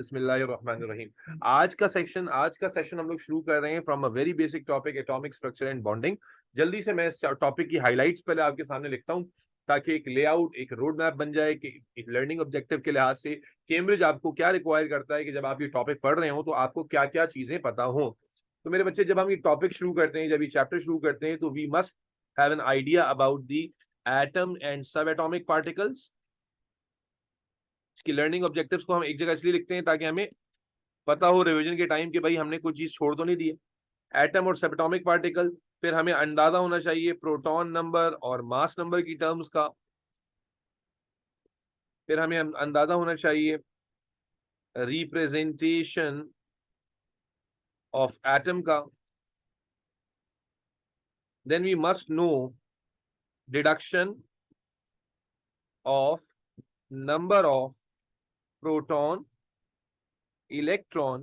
बिस्मिल्लाहिर्रहमानिर्रहीम। आज का सेशन हम लोग शुरू कर रहे हैं from a very basic topic atomic structure and bonding. जल्दी से मैं इस टॉपिक की हाइलाइट्स पहले आपके सामने लिखता हूं ताकि एक लेआउट एक रोड मैप बन जाए कि एक लर्निंग ऑब्जेक्टिव के लिहाज से कैम्ब्रिज आपको क्या रिक्वायर करता है कि जब आप ये टॉपिक पढ़ रहे हो तो आपको क्या क्या चीजें पता हो। तो मेरे बच्चे, जब हम ये टॉपिक शुरू करते हैं, जब ये चैप्टर शुरू करते हैं, तो we must have an idea about the atom and sub atomic particles. इसकी लर्निंग ऑब्जेक्टिव्स को हम एक जगह इसलिए लिखते हैं ताकि हमें पता हो रिवीजन के टाइम कि भाई हमने कोई चीज छोड़ तो नहीं दी है। एटम और सबएटॉमिक पार्टिकल, फिर हमें अंदाजा होना चाहिए प्रोटॉन नंबर और मास नंबर की टर्म्स का, फिर हमें अंदाजा होना चाहिए रिप्रेजेंटेशन ऑफ एटम का, then we must know deduction of number of proton, electron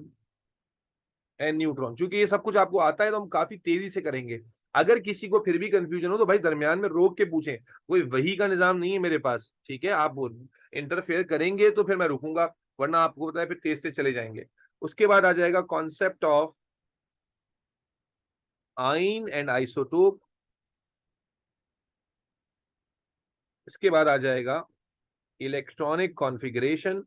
and neutron. चूंकि ये सब कुछ आपको आता है तो हम काफी तेजी से करेंगे। अगर किसी को फिर भी कंफ्यूजन हो तो भाई दरमियान में रोक के पूछें, कोई वही का निजाम नहीं है मेरे पास, ठीक है। आप इंटरफेयर करेंगे तो फिर मैं रुकूंगा, वरना आपको पता है फिर तेज से चले जाएंगे। उसके बाद आ जाएगा कॉन्सेप्ट ऑफ आइन एंड आइसोटोप। इसके बाद आ जाएगा इलेक्ट्रॉनिक कॉन्फ़िगरेशन।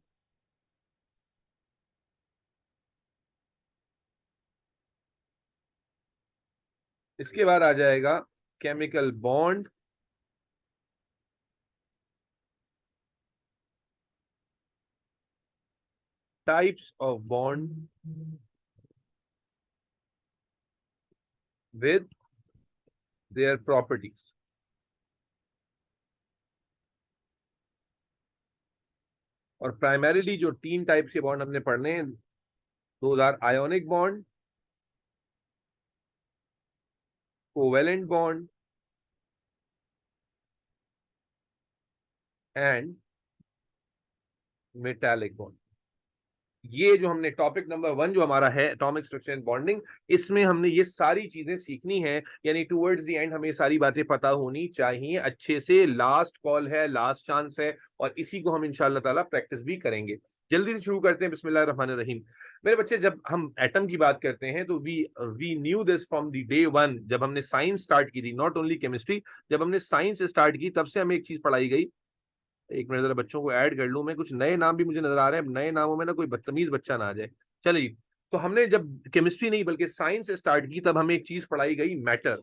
इसके बाद आ जाएगा chemical bond. Types of bond with their properties. और प्राइमरीली जो तीन टाइप के बॉन्ड हमने पढ़ने हैं, those are ionic bond, covalent bond and metallic bond. ये जो हमने टॉपिक नंबर 1 जो हमारा है एटॉमिक स्ट्रक्चर एंड बॉन्डिंग, इसमें हमने ये सारी चीजें सीखनी है, यानी टुवर्ड्स द एंड हमें सारी बातें पता होनी चाहिए अच्छे से। लास्ट कॉल है, लास्ट चांस है, और इसी को हम इंशाअल्लाह ताला प्रैक्टिस भी करेंगे। जल्दी से शुरू करते हैं। बिस्मिल्लाहिर्रहमानिर्रहीम। मेरे बच्चे, जब हम एटम की बात करते हैं तो we knew this from the day 1, जब हमने साइंस स्टार्ट की थी, नॉट ओनली केमिस्ट्री। जब हमने साइंस स्टार्ट की तब से हमें एक चीज पढ़ाई गई। एक मिनट, जरा बच्चों को ऐड कर लूं मैं। कुछ नए नाम भी मुझे नजर आ रहे हैं, नए नामों में ना कोई बदतमीज बच्चा ना आ जाए। चलिए, तो हमने जब केमिस्ट्री नहीं बल्कि साइंस स्टार्ट की तब हमें एक चीज पढ़ाई गई, मैटर।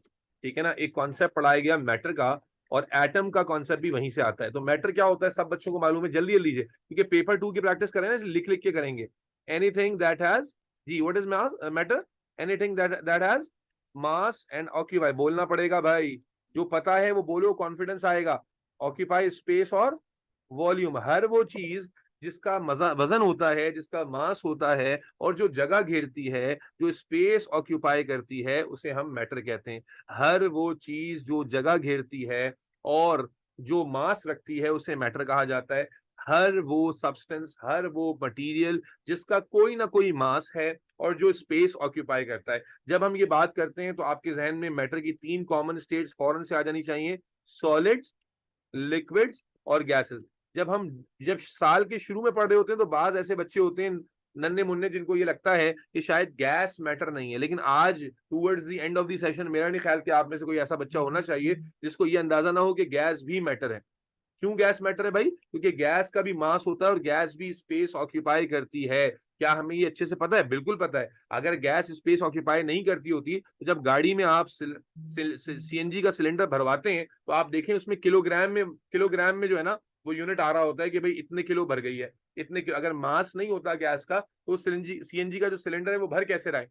ठीक है ना, एक कॉन्सेप्ट पढ़ाया गया मैटर का, और एटम का कॉन्सेप्ट भी वहीं से आता है। तो मैटर क्या होता है सब बच्चों को मालूम है। जल्दी जल्दी लीजिए, क्योंकि पेपर 2 की प्रैक्टिस करें ना, लिख लिख के करेंगे। एनीथिंग दैट हैज, जी what is matter? Anything that has mass and occupy. बोलना पड़ेगा भाई, जो पता है वो बोलो, कॉन्फिडेंस आएगा। ऑक्यूपाई स्पेस और वॉल्यूम, हर वो चीज जिसका वजन होता है, जिसका मास होता है, और जो जगह घेरती है, जो स्पेस ऑक्यूपाई करती है, उसे हम मैटर कहते हैं। हर वो चीज जो जगह घेरती है और जो मास रखती है उसे मैटर कहा जाता है। हर वो सब्सटेंस, हर वो मटेरियल जिसका कोई ना कोई मास है और जो स्पेस ऑक्यूपाई करता है। जब हम ये बात करते हैं तो आपके जहन में मैटर की 3 कॉमन स्टेट्स फौरन से आ जानी चाहिए, सॉलिड्स, लिक्विड्स और गैसेस। जब साल के शुरू में पढ़ रहे होते हैं तो बाज ऐसे बच्चे होते हैं नन्हे मुन्ने जिनको ये लगता है कि शायद गैस मैटर नहीं है, लेकिन आज towards the end of the session मेरा नहीं ख्याल कि आप में से कोई ऐसा बच्चा होना चाहिए जिसको ये अंदाजा ना हो कि गैस भी मैटर है। क्यों गैस मैटर है भाई? क्योंकि गैस का भी मास होता है और गैस भी स्पेस ऑक्यूपाई करती है। क्या हमें ये अच्छे से पता है? बिल्कुल पता है। अगर गैस स्पेस ऑक्यूपाई नहीं करती होती तो जब गाड़ी में आप सीएनजी का सिलेंडर भरवाते हैं तो आप देखें उसमें किलोग्राम में जो है ना, वो यूनिट आ रहा होता है कि भाई इतने किलो भर गई है, इतने किलो। अगर मास नहीं होता गैस का तो सीएनजी का जो सिलेंडर है वो भर कैसे रहा है?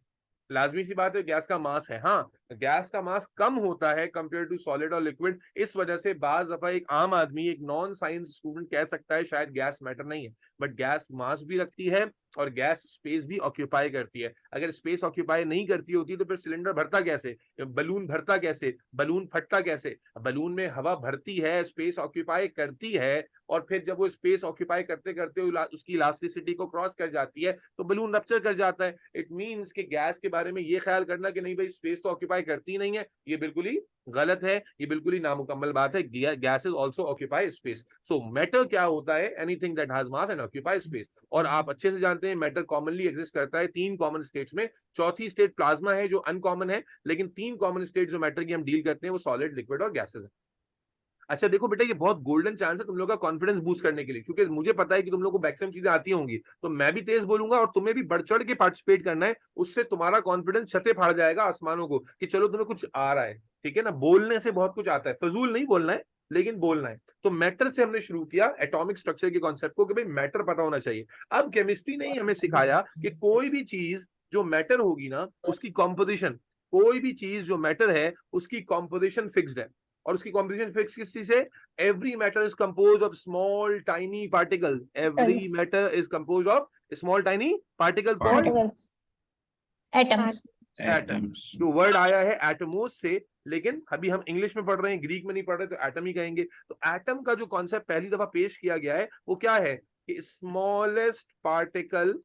लाजमी सी बात है, गैस का मास है। हाँ, गैस का मास कम होता है कंपेयर टू सॉलिड और लिक्विड। इस वजह से बाज दफा एक आम आदमी, एक नॉन साइंस स्टूडेंट कह सकता है शायद गैस मैटर नहीं है, बट गैस मास भी रखती है और गैस स्पेस भी ऑक्यूपाई करती है। अगर स्पेस ऑक्यूपाई नहीं करती होती तो फिर सिलेंडर भरता कैसे, बलून भरता कैसे, बलून फटता कैसे? बलून में हवा भरती है, स्पेस ऑक्यूपाई करती है, और फिर जब वो स्पेस ऑक्यूपाई करते करते उसकी इलास्टिसिटी को क्रॉस कर जाती है तो बलून रप्चर कर जाता है। इट मींस कि गैस के बारे में ये ख्याल करना कि नहीं भाई स्पेस तो ऑक्यूपाई करती ही नहीं है, ये बिल्कुल ही गलत है, ये बिल्कुल ही नामुकम्मल बात है। Gases also occupy space. सो मैटर क्या होता है? Anything that has mass and occupy space. और आप अच्छे से जानते हैं मैटर कॉमनली एग्जिस्ट करता है 3 कॉमन स्टेट्स में। चौथी स्टेट प्लाज्मा है जो अनकॉमन है, लेकिन 3 कॉमन स्टेट जो मैटर की हम डील करते हैं वो सॉलिड, लिक्विड और गैसेस है। अच्छा देखो बेटा, ये बहुत गोल्डन चांस है तुम लोग का कॉन्फिडेंस बूस्ट करने के लिए, क्योंकि मुझे पता है कि तुम लोग को मैक्सिमम चीजें आती होंगी, तो मैं भी तेज बोलूंगा और तुम्हें भी बढ़ चढ़ के पार्टिसिपेट करना है। उससे तुम्हारा कॉन्फिडेंस छते फाड़ जाएगा आसमानों को कि चलो तुम्हें कुछ आ रहा है। ठीक है ना, बोलने से बहुत कुछ आता है, फजूल नहीं बोलना है लेकिन बोलना है। तो मैटर से हमने शुरू किया, एटॉमिक स्ट्रक्चर के कॉन्सेप्ट को, कि भाई मैटर पता होना चाहिए। अब केमिस्ट्री ने ही हमें सिखाया कि कोई भी चीज जो मैटर होगी ना, उसकी कॉम्पोजिशन, कोई भी चीज जो मैटर है उसकी कॉम्पोजिशन फिक्स्ड है। और उसकी कॉम्पोजिशन फिक्स किस चीज से? Every matter is compose of small tiny particle. Every matter is compose of small tiny particle called particles, atoms. Atom. जो वर्ड आया है एटमोस से, लेकिन अभी हम इंग्लिश में पढ़ रहे हैं, ग्रीक में नहीं पढ़ रहे, तो एटम ही कहेंगे। तो एटम का जो कॉन्सेप्ट पहली दफा पेश किया गया है वो क्या है? कि स्मॉलेस्ट पार्टिकल,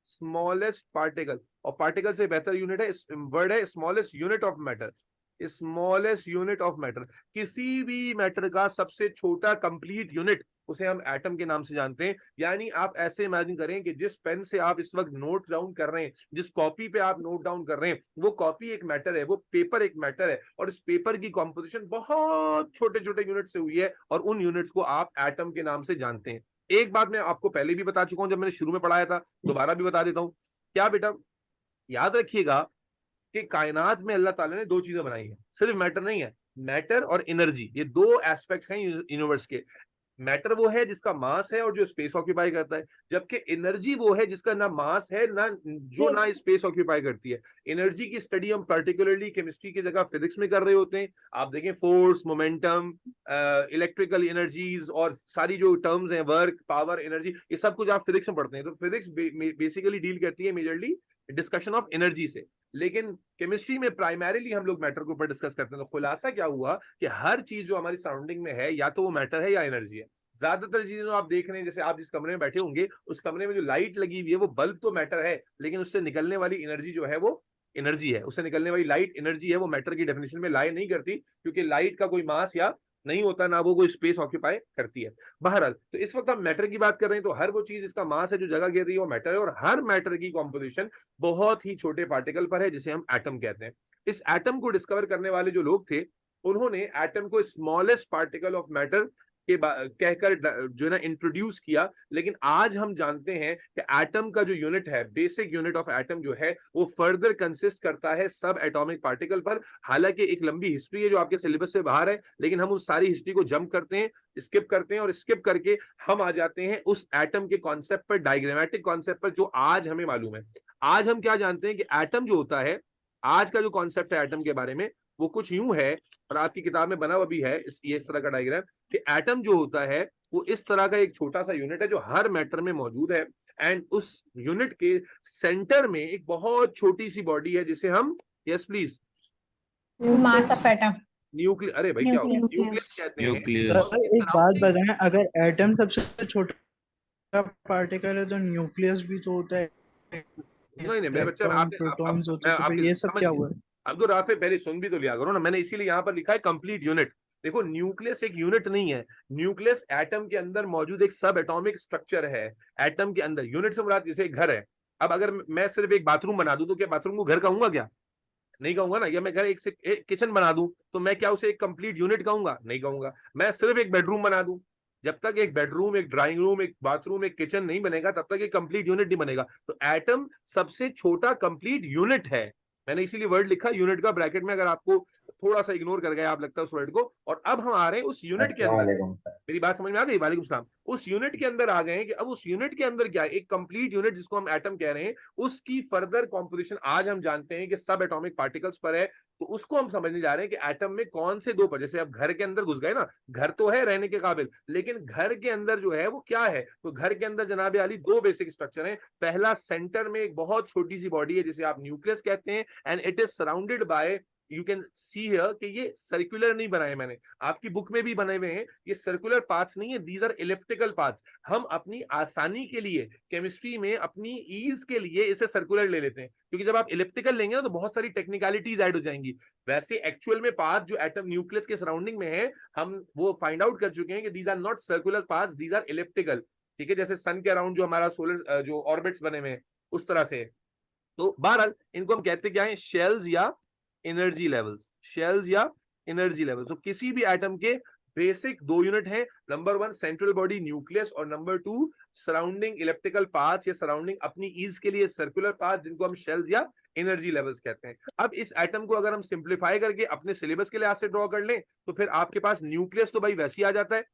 स्मॉलेस्ट पार्टिकल, और पार्टिकल से बेहतर यूनिट है, वर्ड है smallest unit of matter. Smallest unit of matter, किसी भी मैटर का सबसे छोटा कंप्लीट यूनिट, उसे हम एटम के नाम से जानते हैं। यानी आप ऐसे इमेजिन करें कि जिस पेन से आप इस वक्त नोट डाउन कर रहे हैं, जिस कॉपी पे आप नोट डाउन कर रहे हैं, वो कॉपी एक मैटर है, वो पेपर एक मैटर है, और इस पेपर की कॉम्पोजिशन बहुत छोटे छोटे यूनिट से हुई है, और उन यूनिट्स को आप एटम के नाम से जानते हैं। एक बात मैं आपको पहले भी बता चुका हूं जब मैंने शुरू में पढ़ाया था, दोबारा भी बता देता हूं। क्या बेटा? याद रखिएगा कि कायनात में अल्लाह ताला ने दो चीजें बनाई हैं, सिर्फ मैटर नहीं है, मैटर और एनर्जी, ये दो एस्पेक्ट हैं यूनिवर्स के। मैटर वो है जिसका मास है और जो स्पेस ऑक्यूपाई करता है, जबकि एनर्जी वो है जिसका ना मास है ना जो ना स्पेस ऑक्यूपाई करती है। एनर्जी की स्टडी हम पर्टिकुलरली केमिस्ट्री की जगह फिजिक्स में कर रहे होते हैं। आप देखें फोर्स, मोमेंटम, इलेक्ट्रिकल एनर्जीज और सारी जो टर्म्स हैं, वर्क, पावर, एनर्जी, ये सब कुछ आप फिजिक्स में पढ़ते हैं। तो फिजिक्स बेसिकली डील करती है मेजरली डिस्कशन ऑफ एनर्जी से, लेकिन केमिस्ट्री में प्राइमरीली हम लोग मैटर के ऊपर डिस्कस करते हैं। तो खुलासा क्या हुआ कि हर चीज जो हमारी सराउंडिंग में है, या तो वो मैटर है या एनर्जी है। ज्यादातर चीजें जो आप देख रहे हैं, जैसे आप जिस कमरे में बैठे होंगे, उस कमरे में जो लाइट लगी हुई है वो बल्ब तो मैटर है, लेकिन उससे निकलने वाली एनर्जी जो है वो एनर्जी है। उससे निकलने वाली लाइट एनर्जी है, वो मैटर की डेफिनेशन में लाई नहीं करती, क्योंकि लाइट का कोई मास या नहीं होता, ना वो कोई स्पेस ऑक्यूपाई करती है। बहरहाल, तो इस वक्त हम मैटर की बात कर रहे हैं, तो हर वो चीज इसका मास है जो जगह घेर रही है वो मैटर है, और हर मैटर की कॉम्पोजिशन बहुत ही छोटे पार्टिकल पर है, जिसे हम एटम कहते हैं। इस एटम को डिस्कवर करने वाले जो लोग थे, उन्होंने एटम को स्मॉलेस्ट पार्टिकल ऑफ मैटर के कहकर जो है ना इंट्रोड्यूस किया। लेकिन आज हम जानते हैं कि एटम का जो यूनिट है, बेसिक यूनिट ऑफ एटम जो है, वो फर्दर कंसिस्ट करता है सब एटॉमिक पार्टिकल पर। हालांकि एक लंबी हिस्ट्री है जो आपके सिलेबस से बाहर है, लेकिन हम उस सारी हिस्ट्री को जंप करते हैं, स्किप करते हैं, और स्किप करके हम आ जाते हैं उस एटम के कॉन्सेप्ट पर, डायग्रामेटिक कॉन्सेप्ट पर, जो आज हमें मालूम है। आज हम क्या जानते हैं कि एटम जो होता है, आज का जो कॉन्सेप्ट है एटम के बारे में, वो कुछ यूं है, और आपकी किताब में बना हुआ भी है ये इस तरह का डायग्राम, कि एटम जो होता है वो इस तरह का एक छोटा सा यूनिट है जो हर मैटर में मौजूद है। एंड उस यूनिट के सेंटर में एक बहुत छोटी सी बॉडी है जिसे हम, yes please, Mass of atom. Nucleus, अरे भाई क्या हो गया, Nucleus. न्यूक्लियस कहते हैं। न्यूक्लियस। इस एक बात surrounding- बताएं, अगर एटम सबसे छोटा पार्टिकल है तो न्यूक्लियस भी तो होता है, नहीं नहीं मेरे बच्चे, इलेक्ट्रॉन प्रोटॉन्स होते हैं, तो फिर ये सब क्या हुआ है? अब तो राफे पहले सुन भी तो लिया करो ना, मैंने इसीलिए यहाँ पर लिखा है कंप्लीट यूनिट। देखो, न्यूक्लियस एक यूनिट नहीं है, न्यूक्लियस एटम के अंदर मौजूद एक सब एटॉमिक स्ट्रक्चर है। एटम के अंदर यूनिट से मुराद जैसे एक घर है। अब अगर मैं सिर्फ एक बाथरूम बना दूं तो क्या बाथरूम को घर कहूंगा? क्या नहीं कहूंगा ना। या मैं घर एक किचन बना दूं तो मैं क्या उसे एक कंप्लीट यूनिट कहूंगा? नहीं कहूंगा। मैं सिर्फ एक बेडरूम बना दूं, जब तक एक बेडरूम, एक ड्राइंग रूम, एक बाथरूम, एक किचन नहीं बनेगा, तब तक एक कंप्लीट यूनिट नहीं बनेगा। तो एटम सबसे छोटा कंप्लीट यूनिट है। मैंने इसीलिए वर्ड लिखा यूनिट का ब्रैकेट में, अगर आपको थोड़ा सा इग्नोर कर गए आप लगता है उस वर्ड को। और अब हम आ रहे हैं उस यूनिट के अंदर, मेरी बात समझ में आ गई? वालेकुम सलाम। उस यूनिट के अंदर आ गए हैं कि अब उस यूनिट के अंदर क्या है, एक कंप्लीट यूनिट जिसको हम एटम कह रहे हैं, उसकी फर्दर कॉम्पोजिशन आज हम जानते हैं कि सब एटॉमिक पार्टिकल्स पर है। तो उसको हम समझने जा रहे हैं कि एटम में कौन से दो पर, जैसे अब घर के अंदर घुस गए ना, घर तो है रहने के काबिल, लेकिन घर के अंदर जो है वो क्या है? तो घर के अंदर जनाब आली दो बेसिक स्ट्रक्चर हैं। पहला, सेंटर में एक बहुत छोटी सी बॉडी है जिसे आप न्यूक्लियस कहते हैं, and it is surrounded by you can see here कि ये सर्कुलर नहीं बनाए मैंने, आपकी बुक में भी बने हुए हैं, ये सर्कुलर पाथ्स नहीं है, दीज आर इलिप्टिकल पाथ्स। हम अपनी आसानी के लिए केमिस्ट्री में अपनी ईज के लिए इसे सर्कुलर ले लेते हैं, क्योंकि जब आप इलिप्टिकल लेंगे ना तो बहुत सारी टेक्निकलिटीज ऐड हो जाएंगी। वैसे एक्चुअल में पाथ जो एटम न्यूक्लियस के सराउंडिंग में है, हम वो फाइंड आउट कर चुके हैं कि these are not circular paths, these are elliptical. ठीक है, जैसे सन के अराउंड जो हमारा सोलर जो ऑर्बिट्स बने हुए हैं उस तरह से। तो बहरहाल इनको हम कहते क्या है, शेल्स या एनर्जी लेवल्स, शेल्स या एनर्जी लेवल्स। तो किसी भी एटम के बेसिक दो यूनिट हैं, नंबर 1 सेंट्रल बॉडी न्यूक्लियस, और नंबर 2 सराउंडिंग इलेक्ट्रिकल पाथ या सराउंडिंग अपनी ईज के लिए सर्कुलर पाथ, जिनको हम शेल्स या एनर्जी लेवल्स कहते हैं। अब इस एटम को अगर हम सिंप्लीफाई करके अपने सिलेबस के लिए आज से ड्रॉ कर लें तो फिर आपके पास न्यूक्लियस तो भाई वैसे ही आ जाता है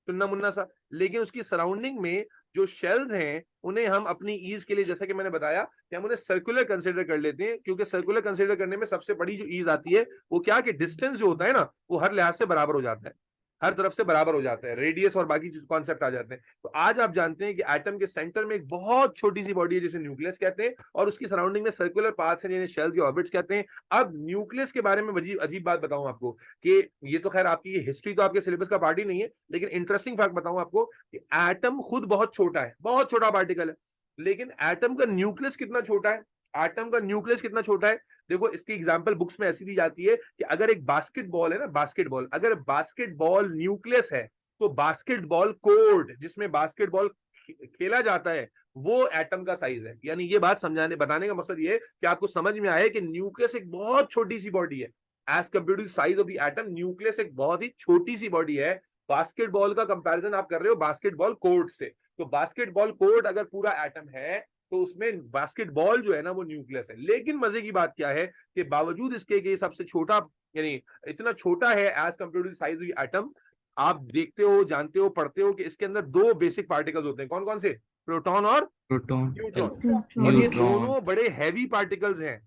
टुन्ना मुन्ना सा, लेकिन उसकी सराउंडिंग में जो शेल्स हैं उन्हें हम अपनी ईज के लिए, जैसा कि मैंने बताया, कि हम उन्हें सर्कुलर कंसीडर कर लेते हैं, क्योंकि सर्कुलर कंसीडर करने में सबसे बड़ी जो ईज आती है वो क्या, कि डिस्टेंस जो होता है ना वो हर लिहाज से बराबर हो जाता है, हर तरफ से बराबर हो जाता है, रेडियस और बाकी कॉन्सेप्ट आ जाते हैं। तो आज आप जानते हैं कि एटम के सेंटर में एक बहुत छोटी सी बॉडी है जिसे न्यूक्लियस कहते हैं, और उसकी सराउंडिंग में सर्कुलर पाथ्स हैं जिन्हें शेल्स या ऑर्बिट्स कहते हैं। अब न्यूक्लियस के बारे में अजीब बात बताऊं आपको, कि ये तो खैर आपकी हिस्ट्री तो आपके सिलेबस का पार्ट ही नहीं है, लेकिन इंटरेस्टिंग फैक्ट बताऊं आपको कि एटम खुद बहुत छोटा है, बहुत छोटा पार्टिकल है, लेकिन एटम का न्यूक्लियस कितना छोटा है, एटम का न्यूक्लियस कितना छोटा है। देखो इसकी एग्जांपल बुक्स में ऐसी दी जाती है कि अगर एक बास्केटबॉल है ना, बास्केटबॉल, अगर बास्केटबॉल न्यूक्लियस है तो बास्केटबॉल कोर्ट जिसमें बास्केटबॉल खेला जाता है वो एटम का साइज है। यानी ये बात समझाने बताने का मकसद ये है कि आपको समझ में आए कि न्यूक्लियस एक बहुत छोटी सी बॉडी है, as compared to size of the atom nucleus एक बहुत ही छोटी सी बॉडी है। बास्केटबॉल का कंपैरिजन आप कर रहे हो बास्केटबॉल कोर्ट से, तो बास्केटबॉल कोर्ट अगर पूरा एटम है तो उसमें बास्केटबॉल जो है ना वो न्यूक्लियस है। लेकिन मजे की बात क्या है कि बावजूद इसके कि सबसे छोटा, यानी इतना छोटा है as compare to size of atom, आप देखते हो, जानते हो, पढ़ते हो कि इसके अंदर दो बेसिक पार्टिकल्स होते हैं। कौन कौन से? प्रोटॉन और प्रोटॉन न्यूट्रॉन। और ये न्यूट्रॉन दोनों बड़े हैवी पार्टिकल्स हैं,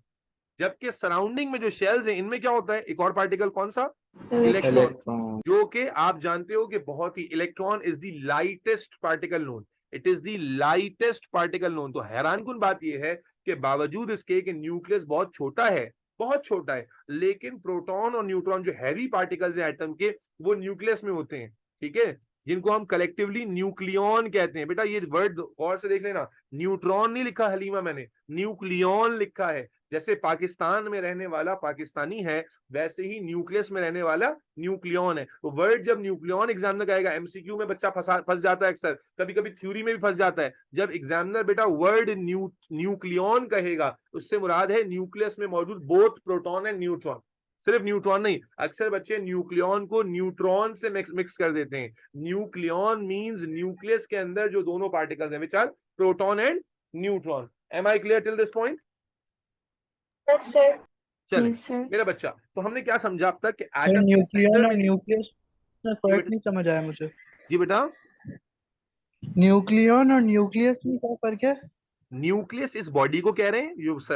जबकि सराउंडिंग में जो शेल्स हैं इनमें क्या होता है, एक और पार्टिकल, कौन सा? इलेक्ट्रॉन, इलेक्ट्रॉन जो कि आप जानते हो कि बहुत ही, electron is the lightest particle known, it is the lightest particle known. तो हैरानकुन बात यह है कि बावजूद इसके कि न्यूक्लियस बहुत छोटा है, बहुत छोटा है, लेकिन प्रोटॉन और न्यूट्रॉन जो हैवी पार्टिकल्स हैं एटम के वो न्यूक्लियस में होते हैं। ठीक है, जिनको हम कलेक्टिवली न्यूक्लियॉन कहते हैं। बेटा ये वर्ड गौर से देख लेना, न्यूट्रॉन नहीं लिखा हलीमा मैंने, न्यूक्लियॉन लिखा है। जैसे पाकिस्तान में रहने वाला पाकिस्तानी है, वैसे ही न्यूक्लियस में रहने वाला न्यूक्लियॉन है। तो वर्ड जब न्यूक्लियॉन एग्जामिनर कहेगा, एमसीक्यू में बच्चा फंस जाता है अक्सर, कभी कभी थ्योरी में भी फंस जाता है। जब एग्जामिनर बेटा वर्ड न्यूक्लियॉन कहेगा उससे मुराद है न्यूक्लियस में मौजूद बोथ प्रोटॉन एंड न्यूट्रॉन, सिर्फ न्यूट्रॉन नहीं। अक्सर बच्चे न्यूक्लियॉन को न्यूट्रॉन से मिक्स कर देते हैं। न्यूक्लियॉन मींस न्यूक्लियस के अंदर जो दोनों पार्टिकल्स हैं which are proton and neutron. Am I clear till this point? Yes, sir. चले Yes, sir. मेरा बच्चा, तो हमने क्या समझा अब तक कि सर एटम के न्यूक्लियन सेंटर और में, न्यूक्लियस में फर्क नहीं समझ आया मुझे। जी बेटा, न्यूक्लियन और न्यूक्लियस में क्या फर्क है? न्यूक्लियस इस बॉडी को कह रहे हैं,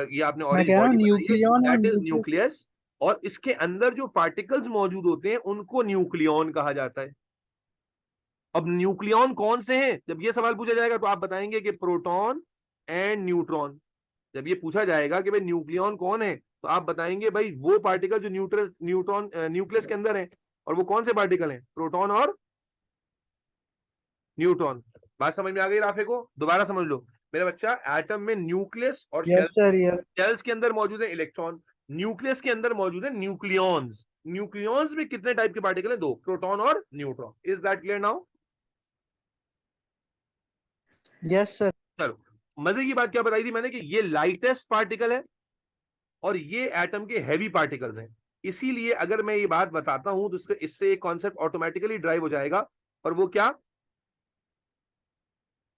ये आपने मैं ऑरेंज कह रहा हूँ बॉडी बताई है, न्यूक्लियन और दैट इज न्यूक्लियस। न्यूक्लियस, और इसके अंदर जो पार्टिकल्स मौजूद होते हैं उनको न्यूक्लियॉन कहा जाता है। अब न्यूक्लियॉन कौन से हैं, जब ये सवाल पूछा जाएगा तो आप बताएंगे कि प्रोटॉन एंड न्यूट्रॉन। जब ये पूछा जाएगा कि भाई न्यूक्लियॉन कौन है तो आप बताएंगे भाई वो पार्टिकल जो न्यूट्रॉन न्यूक्लियस के अंदर है। और वो कौन से पार्टिकल हैं? प्रोटॉन और न्यूट्रॉन। बात समझ में आ गई राफे को? दोबारा समझ लो मेरा बच्चा, एटम में न्यूक्लियस और यस सर, यस। शेल्स के अंदर मौजूद है इलेक्ट्रॉन, न्यूक्लियस के अंदर मौजूद है न्यूक्लियॉन्स। न्यूक्लियॉन्स में कितने टाइप के पार्टिकल है? दो, प्रोटॉन और neutron. Is that clear now? Yes sir. चलो, मजे की बात क्या बताई थी मैंने कि ये लाइटेस्ट पार्टिकल है और ये एटम के हैवी पार्टिकल्स हैं। इसीलिए अगर मैं ये बात बताता हूं तो इससे एक कॉन्सेप्ट ऑटोमेटिकली ड्राइव हो जाएगा, और वो क्या?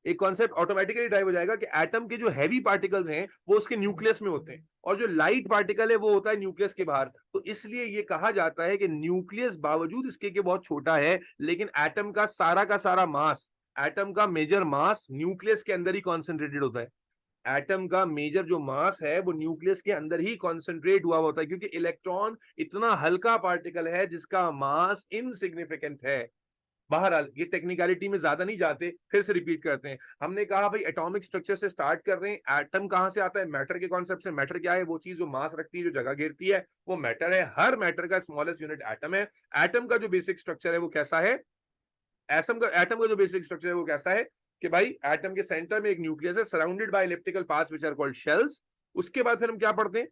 एक कॉन्सेप्ट ऑटोमेटिकली ड्राइव हो जाएगा कि एटम के जो हैवी पार्टिकल्स हैं वो उसके न्यूक्लियस में होते हैं, और जो लाइट पार्टिकल है वो होता है न्यूक्लियस के बाहर। तो इसलिए ये कहा जाता है कि न्यूक्लियस बावजूद इसके कि बहुत छोटा है, लेकिन एटम का सारा मास, एटम का मेजर मास न्यूक्लियस के अंदर ही कॉन्सेंट्रेटेड होता है। एटम का मेजर जो मास है वो न्यूक्लियस के अंदर ही कॉन्सेंट्रेट हुआ होता है, क्योंकि इलेक्ट्रॉन इतना हल्का पार्टिकल है जिसका मास इनसिग्निफिकेंट है। बहरहाल ये टेक्निकलिटी में ज्यादा नहीं जाते, फिर से रिपीट करते हैं। हमने कहा भाई एटॉमिक स्ट्रक्चर से स्टार्ट कर रहे हैं। एटम कहां से आता है? मैटर के कॉन्सेप्ट से। मैटर क्या है? वो चीज जो मास रखती है, जो जगह घेरती है, वो मैटर है। हर मैटर का स्मॉलेस्ट यूनिट एटम है। एटम का जो बेसिक स्ट्रक्चर है वो कैसा है? एटम का जो बेसिक स्ट्रक्चर है वो कैसा है कि भाई एटम के सेंटर में एक न्यूक्लियस है, surrounded by electrical paths which are called shells. उसके बाद फिर हम क्या पढ़ते हैं?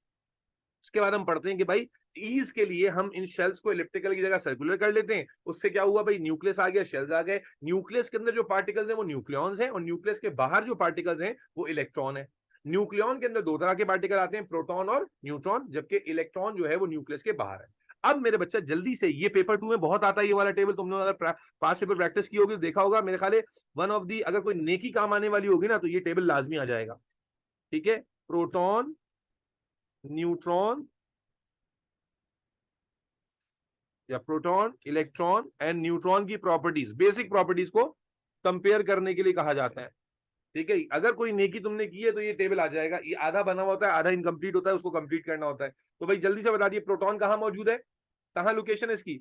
उसके बाद हम पढ़ते हैं कि भाई ईज के लिए हम इन शेल्स को इलिप्टिकल की जगह सर्कुलर कर लेते हैं। उससे क्या हुआ भाई? न्यूक्लियस आ गया, शेल्स आ गए। न्यूक्लियस के अंदर जो पार्टिकल्स हैं वो न्यूक्लियॉन्स हैं, और न्यूक्लियस के बाहर जो पार्टिकल्स हैं वो इलेक्ट्रॉन है। न्यूक्लियॉन के अंदर दो तरह के पार्टिकल आते हैं, प्रोटॉन और न्यूट्रॉन, जबकि इलेक्ट्रॉन जो है वो न्यूक्लियस के बाहर है। अब मेरे बच्चा जल्दी से, ये पेपर 2 में बहुत आता है ये वाला टेबल, तुमने अगर पास पेपर प्रैक्टिस की होगी तो देखा होगा। मेरे ख्याल है वन ऑफ दी, अगर कोई नेकी काम आने वाली होगी ना तो ये टेबल लाजमी आ जाएगा। ठीक है, प्रोटॉन, न्यूट्रॉन, या प्रोटॉन, इलेक्ट्रॉन एंड न्यूट्रॉन की प्रॉपर्टीज, बेसिक प्रॉपर्टीज को कंपेयर करने के लिए कहा जाता है। ठीक है, अगर कोई नेकी तुमने की है तो ये टेबल आ जाएगा। ये आधा बना हुआ होता है, आधा इनकम्प्लीट होता है, उसको कंप्लीट करना होता है। तो भाई जल्दी से बता दिए, प्रोटॉन कहाँ मौजूद है? कहाँ लोकेशन है इसकी?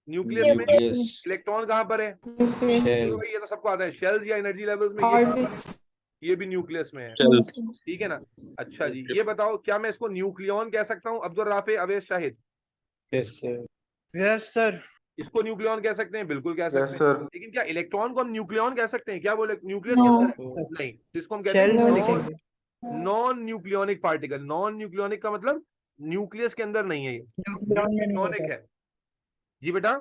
न्यूक्लियस में। न्यूक्लियस, इलेक्ट्रॉन कहाँ पर है? न्यूक्लियस, तो भाई ये तो सबको आता है, शेल्स या एनर्जी लेवल्स में। ये कहाँ पर है? ये भी न्यूक्लियस में है। ठीक है ना? अच्छा जी, ये बताओ क्या मैं इसको न्यूक्लियॉन कह सकता हूँ? Abdul Rafe, Awais, Shahid, yes sir. इसको न्यूक्लियॉन कह सकते हैं, बिल्कुल कह सकते यस हैं। सर। लेकिन क्या इलेक्ट्रॉन को हम न्यूक्लियॉन कह सकते हैं? क्या बोले? न्यूक्लियस के नो, अंदर है? नहीं, तो इसको हम कहते शेल में हैं लिखेंगे। Non nucleonic particle. Non nucleonic का मतलब न्यूक्लियस के अंदर नहीं है, ये न्यूक्लियॉन में नहीं न्यूक्लियोनिक होता। है। जी बेटा,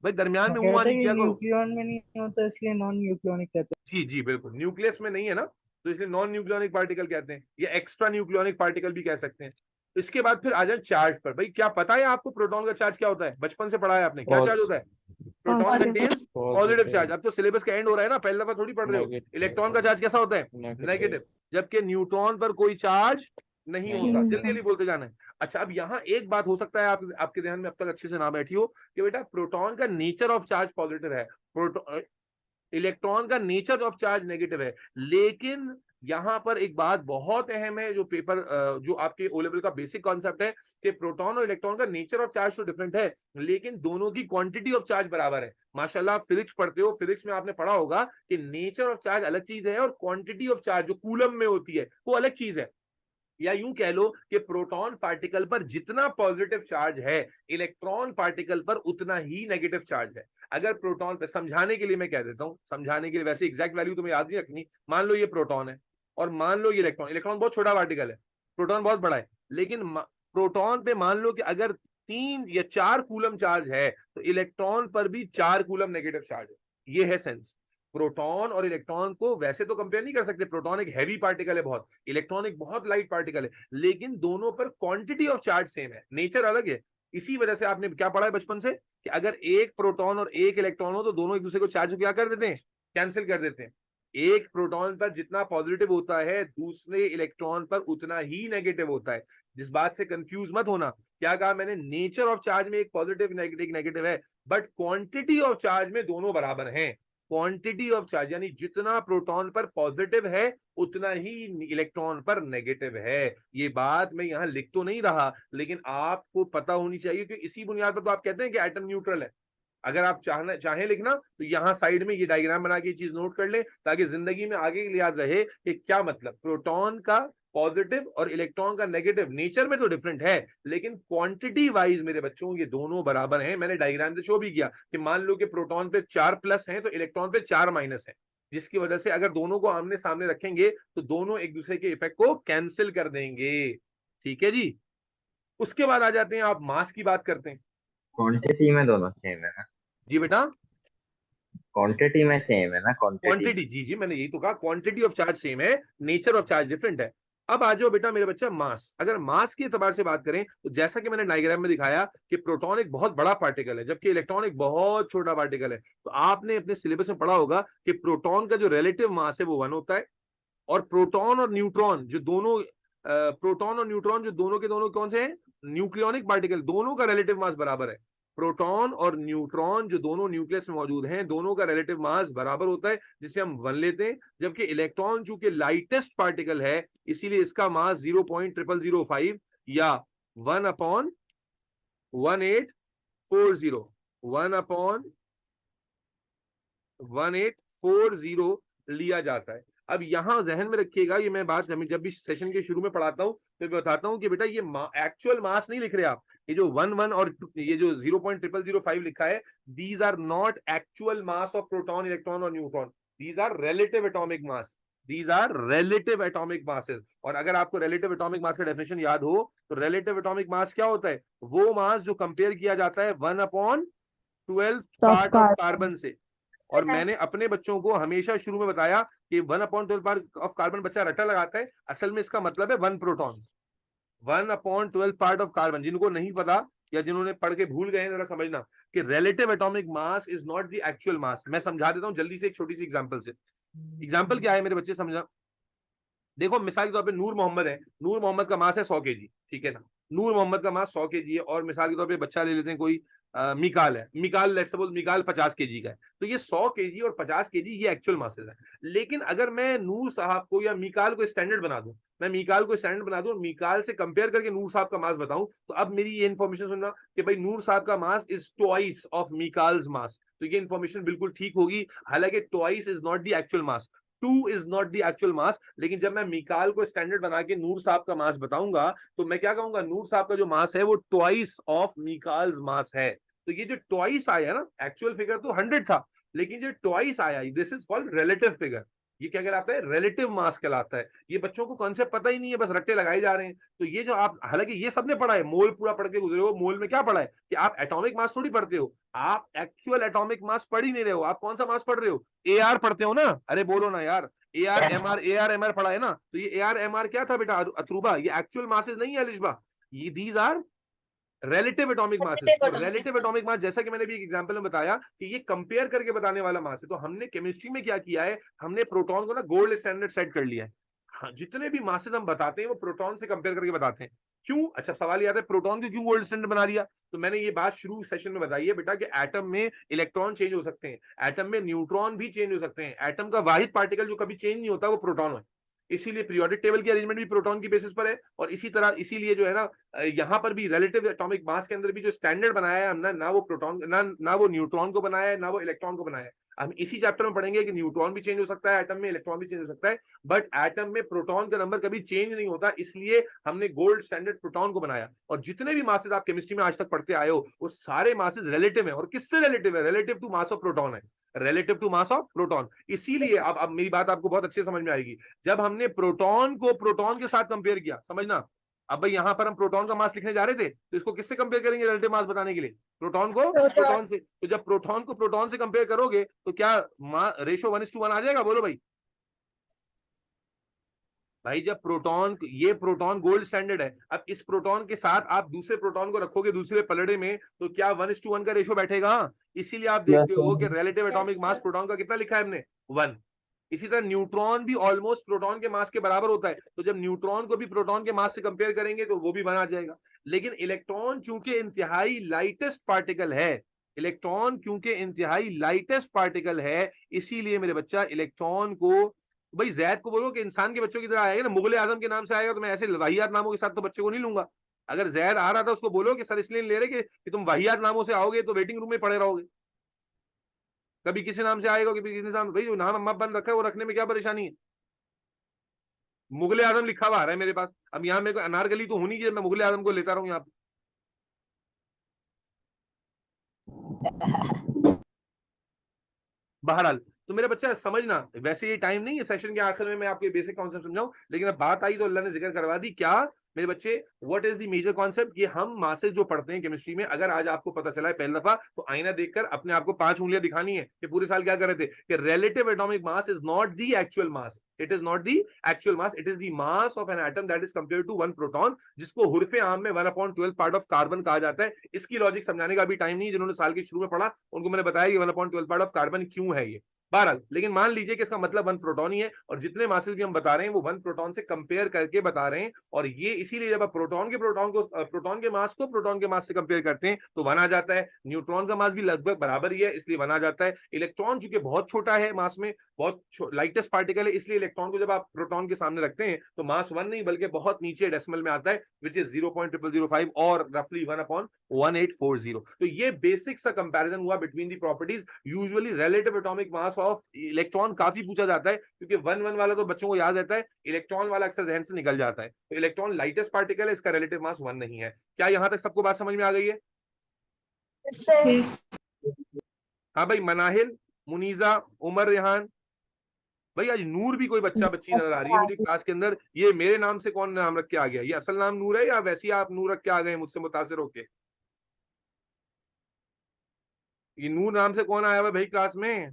भाई दरमियान हम में हुआ कहते नहीं हैं कि किया करो। न्यूक्लियॉन में नहीं होता इसलिए नॉन न्यूक्लियोनिक कहते जी जी बिल्कुल, न्यूक्लियस में नहीं है ना, तो इसलिए नॉन न्यूक्लियोनिक पार्टिकल कहते हैं, या एक्स्ट्रा न्यूक्लियोनिक पार्टिकल भी कह सकते हैं। इसके बाद फिर आ जाए चार्ज पर। भाई क्या पता है आपको प्रोटॉन का चार्ज क्या होता है? बचपन से पढ़ा है आपने, क्या चार्ज होता है? Proton contains positive charge. अब तो सिलेबस का एंड हो रहा है ना, पहले दफा थोड़ी पढ़ रहे हो। इलेक्ट्रॉन का चार्ज कैसा होता है? नेगेटिव। जबकि न्यूट्रॉन पर कोई चार्ज नहीं होता। जल्दी जल्दी बोलते जाना है। अच्छा, अब यहाँ एक बात हो सकता है आपके ध्यान में अब तक अच्छे से ना बैठी हो, कि बेटा प्रोटॉन का नेचर ऑफ चार्ज पॉजिटिव है, इलेक्ट्रॉन का नेचर ऑफ चार्ज नेगेटिव है। लेकिन यहां पर एक बात बहुत अहम है, जो पेपर जो आपके ओ लेवल का बेसिक कॉन्सेप्ट है, कि प्रोटॉन और इलेक्ट्रॉन का नेचर ऑफ चार्ज तो डिफरेंट है, लेकिन दोनों की क्वांटिटी ऑफ चार्ज बराबर है। माशाल्लाह, फिजिक्स पढ़ते हो, फिजिक्स में आपने पढ़ा होगा कि नेचर ऑफ चार्ज अलग चीज है और क्वांटिटी ऑफ चार्ज जो कूलम में होती है वो अलग चीज है। या यूं कह लो कि प्रोटॉन पार्टिकल पर जितना पॉजिटिव चार्ज है, इलेक्ट्रॉन पार्टिकल पर उतना ही नेगेटिव चार्ज है। अगर प्रोटॉन पे, समझाने के लिए मैं कह देता हूं, समझाने के लिए, वैसे एग्जैक्ट वैल्यू तुम्हें याद नहीं रखनी। मान लो ये प्रोटॉन है और मान लो ये इलेक्ट्रॉन। इलेक्ट्रॉन बहुत छोटा पार्टिकल है, प्रोटॉन बहुत बड़ा है। लेकिन प्रोटॉन पे मान लो कि अगर 3 या 4 कूलम चार्ज है, तो इलेक्ट्रॉन पर भी 4 कूलम नेगेटिव चार्ज है। ये है सेंस। प्रोटॉन और इलेक्ट्रॉन को वैसे तो कंपेयर नहीं कर सकते, प्रोटॉन एक हैवी पार्टिकल है बहुत, इलेक्ट्रॉन एक बहुत लाइट पार्टिकल है, लेकिन दोनों पर क्वांटिटी ऑफ चार्ज सेम है, नेचर अलग है। इसी वजह से आपने क्या पढ़ा है बचपन से, कि अगर एक प्रोटॉन और एक इलेक्ट्रॉन हो तो दोनों एक दूसरे को चार्ज क्या कर देते हैं? कैंसिल कर देते हैं। एक प्रोटॉन पर जितना पॉजिटिव होता है, दूसरे इलेक्ट्रॉन पर उतना ही नेगेटिव होता है। जिस बात से कंफ्यूज मत होना, क्या कहा मैंने? नेचर ऑफ चार्ज में एक पॉजिटिव नेगेटिव है, बट क्वांटिटी ऑफ चार्ज में दोनों बराबर हैं। क्वांटिटी ऑफ चार्ज यानी जितना प्रोटॉन पर पॉजिटिव है उतना ही इलेक्ट्रॉन पर नेगेटिव है। ये बात मैं यहां लिख तो नहीं रहा, लेकिन आपको पता होनी चाहिए कि इसी बुनियाद पर तो आप कहते हैं कि एटम न्यूट्रल है। अगर आप चाहें लिखना तो यहाँ साइड में ये डायग्राम बना के चीज नोट कर ले, ताकि जिंदगी में आगे याद रहे कि क्या मतलब प्रोटॉन का पॉजिटिव और इलेक्ट्रॉन का नेगेटिव नेचर में तो डिफरेंट है, लेकिन क्वांटिटी वाइज मेरे बच्चों ये दोनों बराबर हैं। मैंने डायग्राम से शो भी किया कि मान लो कि प्रोटॉन पे 4 प्लस है तो इलेक्ट्रॉन पे 4 माइनस है, जिसकी वजह से अगर दोनों को आमने सामने रखेंगे तो दोनों एक दूसरे के इफेक्ट को कैंसिल कर देंगे। ठीक है जी। उसके बाद आ जाते हैं, आप मास की बात करते हैं। क्वांटिटी में दोनों सेम है ना? जी बेटा, क्वांटिटी में सेम है ना? क्वांटिटी, जी जी मैंने यही तो कहा, क्वांटिटी ऑफ चार्ज सेम है, नेचर ऑफ चार्ज डिफरेंट है। अब आ जाओ बेटा मेरे बच्चा मास। अगर मास के एतबार से बात करें तो जैसा कि मैंने डायग्राम में दिखाया कि प्रोटॉन एक बहुत बड़ा पार्टिकल है, जबकि इलेक्ट्रॉन एक बहुत छोटा पार्टिकल है। तो आपने अपने सिलेबस में पढ़ा होगा कि प्रोटॉन का जो रिलेटिव मास है वो 1 होता है, और प्रोटॉन और न्यूट्रॉन जो दोनों प्रोटॉन और न्यूट्रॉन जो दोनों के दोनों कौन से हैं? न्यूक्लियोनिक पार्टिकल, दोनों का रिलेटिव मास बराबर है। प्रोटॉन और न्यूट्रॉन जो दोनों न्यूक्लियस में मौजूद हैं, दोनों का रिलेटिव मास बराबर होता है, जिसे हम 1 लेते हैं। जबकि इलेक्ट्रॉन चूंकि लाइटेस्ट पार्टिकल है, इसीलिए इसका मास 0.0005 या 1/18 1/1840 लिया जाता है। अब यहां जहन में रखिएगा, ये मैं बात जब भी सेशन के शुरू में पढ़ाता हूं तो बताता हूं कि बेटा ये एक्चुअल मास नहीं लिख रहे आप। ये जो 1 और ये जो 0.0005 लिखा है, these are not actual mass of proton, electron और neutron, these are relative atomic mass, these are relative atomic masses. और अगर आपको रिलेटिव एटॉमिक मास का डेफिनेशन याद हो तो रिलेटिव एटॉमिक मास क्या होता है? वो मास जो कंपेयर किया जाता है 1/12 पार्ट ऑफ कार्बन से। और मैंने अपने बच्चों को हमेशा शुरू में बताया कि 1/12 पार्ट ऑफ कार्बन बच्चा रट्टा लगाता है, असल में इसका मतलब है 1 प्रोटॉन। 1/12 पार्ट ऑफ कार्बन, जिनको नहीं पता या जिन्होंने पढ़ के भूल गए, जरा समझना कि relative atomic mass is not the actual मास। मैं समझा देता हूं जल्दी से एक छोटी सी एग्जांपल से। एग्जांपल क्या है मेरे बच्चे, समझा। देखो मिसाल के तौर पे नूर मोहम्मद है, नूर मोहम्मद का मास है 100 kg, ठीक है ना। नूर मोहम्मद का मास 100 kg है। और मिसाल के तौर पे बच्चा ले लेते हैं कोई मिकाल है, Mikaal let's suppose Mikaal 50 kg का है। तो ये 100 kg और 50 kg ये एक्चुअल मासेस है। लेकिन अगर मैं नूर साहब को या मिकाल को स्टैंडर्ड बना दूं, मैं मिकाल को स्टैंडर्ड बना दूं और मिकाल से कंपेयर करके नूर साहब का मास बताऊं, तो अब मेरी ये इन्फॉर्मेशन सुनना कि भाई नूर साहब का मास इज ट्वाइस ऑफ मिकाल्स मास। तो ये इन्फॉर्मेशन बिल्कुल ठीक होगी, हालांकि twice is not the actual mass, 2 is not the actual मास। लेकिन जब मैं मिकाल को स्टैंडर्ड बना के नूर साहब का मास बताऊंगा तो मैं क्या कहूंगा, नूर साहब का जो मास है वो ट्वाइस ऑफ मिकाल्स मास है। तो ये जो ट्वाइस आया ना, एक्चुअल फिगर तो 100 था, लेकिन जो ट्वाइस आया, this is called relative figure. ये क्या कहलाता है? रिलेटिव मास कहलाता है। ये बच्चों को कॉन्सेप्ट पता ही नहीं है, बस रट्टे लगाए जा रहे हैं। तो ये जो आप, हालांकि ये सबने पढ़ा है, मोल पूरा पढ़ के गुजरे हो। मोल में क्या पढ़ा है कि आप एटॉमिक मास थोड़ी पढ़ते हो, आप एक्चुअल एटॉमिक मास पढ़ ही नहीं रहे हो। आप कौन सा मास पढ़ रहे हो? AR पढ़ते हो ना, अरे बोलो ना यार, AR MR पढ़ा है ना। तो ये AR MR क्या था बेटा अथरूबा? ये एक्चुअल मासेस नहीं है अलिशबा, ये these are relative atomic masses. और रिलेटिव एटॉमिक मास, जैसा कि मैंने भी एक एग्जांपल में बताया कि ये कंपेयर करके बताने वाला मास है। तो हमने केमिस्ट्री में क्या किया है, हमने प्रोटॉन को ना गोल्ड स्टैंडर्ड सेट कर लिया है। हाँ, जितने भी मासेस हम बताते हैं वो प्रोटॉन से कंपेयर करके बताते हैं। क्यों? अच्छा सवाल ये आता है प्रोटॉन को क्यों गोल्ड स्टैंडर्ड बना दिया? तो मैंने ये बात शुरू सेशन में बताई है बेटा कि एटम में इलेक्ट्रॉन चेंज हो सकते हैं, एटम में न्यूट्रॉन भी चेंज हो सकते हैं। एटम का वाहिद पार्टिकल जो कभी चेंज नहीं होता वो प्रोटॉन है। इसीलिए पीरियोडिक टेबल की अरेंजमेंट भी प्रोटॉन की बेसिस पर है। और इसी तरह इसीलिए जो है ना, यहाँ पर भी रिलेटिव एटॉमिक मास के अंदर भी जो स्टैंडर्ड बनाया है हमने, ना वो प्रोटॉन ना वो न्यूट्रॉन को बनाया है, ना वो इलेक्ट्रॉन को बनाया है। हम इसी चैप्टर में पढ़ेंगे कि न्यूट्रॉन भी चेंज हो सकता है एटम में, इलेक्ट्रॉन भी चेंज हो सकता है, बट एटम में प्रोटॉन का नंबर कभी चेंज नहीं होता, इसलिए हमने गोल्ड स्टैंडर्ड प्रोटॉन को बनाया। और जितने भी मासेस आप केमिस्ट्री में आज तक पढ़ते आए हो वो सारे मासेस रिलेटिव है। और किससे रिलेटिव है? Relative to mass of proton है, relative to mass of proton. इसीलिए अब मेरी बात आपको बहुत अच्छे समझ में आएगी। जब हमने प्रोटॉन को प्रोटॉन के साथ कंपेयर किया, समझना, अब भाई यहां पर हम प्रोटॉन का मास लिखने जा रहे थे, तो इसको किससे कंपेयर करेंगे रिलेटिव मास बताने के लिए? प्रोटॉन को प्रोटॉन से। तो जब प्रोटॉन को प्रोटॉन से कंपेयर करोगे तो क्या रेशो 1:1 आ जाएगा? बोलो भाई। भाई जब प्रोटॉन, ये प्रोटॉन गोल्ड स्टैंडर्ड है, अब इस प्रोटॉन के साथ आप दूसरे प्रोटॉन को रखोगे दूसरे पलड़े में, तो क्या 1:1 का रेशो बैठेगा? इसीलिए आप देखते हो कि रिलेटिव एटॉमिक मास प्रोटॉन का कितना लिखा है हमने? 1। इसी तरह न्यूट्रॉन भी ऑलमोस्ट प्रोटॉन के मास के बराबर होता है। तो जब न्यूट्रॉन को भी प्रोटॉन के मास से कंपेयर करेंगे तो वो भी बना जाएगा। लेकिन इलेक्ट्रॉन चूंकि इंतहाई लाइटेस्ट पार्टिकल है, इलेक्ट्रॉन क्योंकि इंतहाई लाइटेस्ट पार्टिकल है, इसीलिए मेरे बच्चा इलेक्ट्रॉन को, भाई जैद को बोलो कि इंसान के बच्चों की तरह आएगा ना, मुगल आजम के नाम से आएगा, तो मैं ऐसे वाहियात नामों के साथ तो बच्चे को नहीं लूंगा। अगर जैद आ रहा था उसको बोलो कि सर इसलिए ले रहे कि तुम वाहियात नामों से आओगे तो वेटिंग रूम में पड़े रहोगे। कभी किसी नाम से आएगा, कभी किसी नाम, भाई जो नाम अम्मा बन रखा है वो रखने में क्या परेशानी है? मुगल आजम लिखा हुआ आ रहा है मेरे पास, अब यहाँ मेरे को अनारकली तो होनी चाहिए, मैं मुगल आजम को लेता रहूं यहाँ पे। बहरहाल तो मेरे बच्चा समझना, वैसे ये टाइम नहीं है सेशन के आखिर में मैं आपको बेसिक कॉन्सेप्ट समझाऊं, लेकिन अब बात आई तो अल्लाह ने जिक्र करवा दी। क्या मेरे बच्चे, what is the major concept? ये हम मासेस जो पढ़ते हैं केमिस्ट्री में, अगर आज आपको पता चला है पहली दफा, तो आईना देखकर अपने आप को 5 उंगलियां दिखानी है कि पूरे साल क्या कर रहे थे, कि relative atomic mass is not the actual mass, it is not the actual mass, it is the mass of an atom that is compared to 1 proton, जिसको हुर्फे आम में 1/12 पार्ट ऑफ कार्बन कहा जाता है। इसकी लॉजिक समझाने का भी टाइम नहीं, जिन्होंने साल के शुरू में पढ़ा उनको मैंने बताया कि 1/12 पार्ट ऑफ कार्बन क्यों है ये। बहरहाल, लेकिन मान लीजिए कि इसका मतलब 1 प्रोटॉन ही है और जितने मासेस भी हम बता रहे हैं वो 1 प्रोटॉन से कंपेयर करके बता रहे हैं। और ये इसीलिए जब आप प्रोटॉन के मास को प्रोटॉन के मास से कंपेयर करते हैं तो 1 आ जाता है। न्यूट्रॉन का मास भी लगभग बराबर ही है, इसलिए 1 आ जाता है। इलेक्ट्रॉन चूंकि बहुत छोटा है मास में, बहुत लाइटेस्ट पार्टिकल है, इसलिए इलेक्ट्रॉन को जब आप प्रोटॉन के सामने रखते हैं तो मास 1 नहीं बल्कि बहुत नीचे डेसिमल में आता है, विच इज 0.0005 और रफली 1/1840। तो ये बेसिक सा कंपैरिजन हुआ between the properties. Usually relative atomic mass of electron काफी पूछा जाता है, क्योंकि 1 वाला तो बच्चों को याद रहता है, इलेक्ट्रॉन वाला अक्सर जहन से निकल जाता है। तो इलेक्ट्रॉन लाइटेस्ट पार्टिकल है, इसका रिलेटिव मास 1 नहीं है। क्या यहां तक सबको बात समझ में आ गई है? Yes, sir. Yes. हाँ भाई, मनाहिल, मुनीजा, उमर, रेहान, भाई आज नूर भी कोई बच्चा बच्ची नजर आ रही है मुझे क्लास के अंदर। ये मेरे नाम से कौन नाम रख के आ गया? ये असल नाम नूर है या वैसे ही आप नूर रख के आ गए मुझसे मुतासिर होके? ये नूर नाम से कौन आया हुआ भाई क्लास में?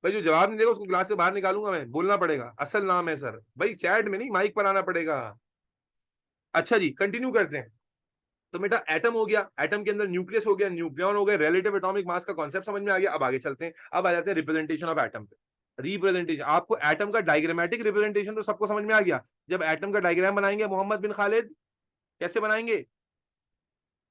भाई जो जवाब नहीं देगा उसको क्लास से बाहर निकालूंगा मैं, बोलना पड़ेगा असल नाम है सर। भाई चैट में नहीं, माइक पर आना पड़ेगा। अच्छा जी, कंटिन्यू करते हैं। तो बेटा एटम हो गया, एटम के अंदर न्यूक्लियस हो गया, न्यूक्लियन हो गया, रिलेटिव एटॉमिक मास का कॉन्सेप्ट समझ में आ गया। अब आगे चलते हैं, अब आ जाते हैं रिप्रेजेंटेशन ऑफ एटम पे। रिप्रेजेंटेशन, आपको एटम का डायग्रामेटिक रिप्रेजेंटेशन तो सबको समझ में आ गया। जब एटम का डायग्राम बनाएंगे मोहम्मद बिन खालिद, कैसे बनाएंगे?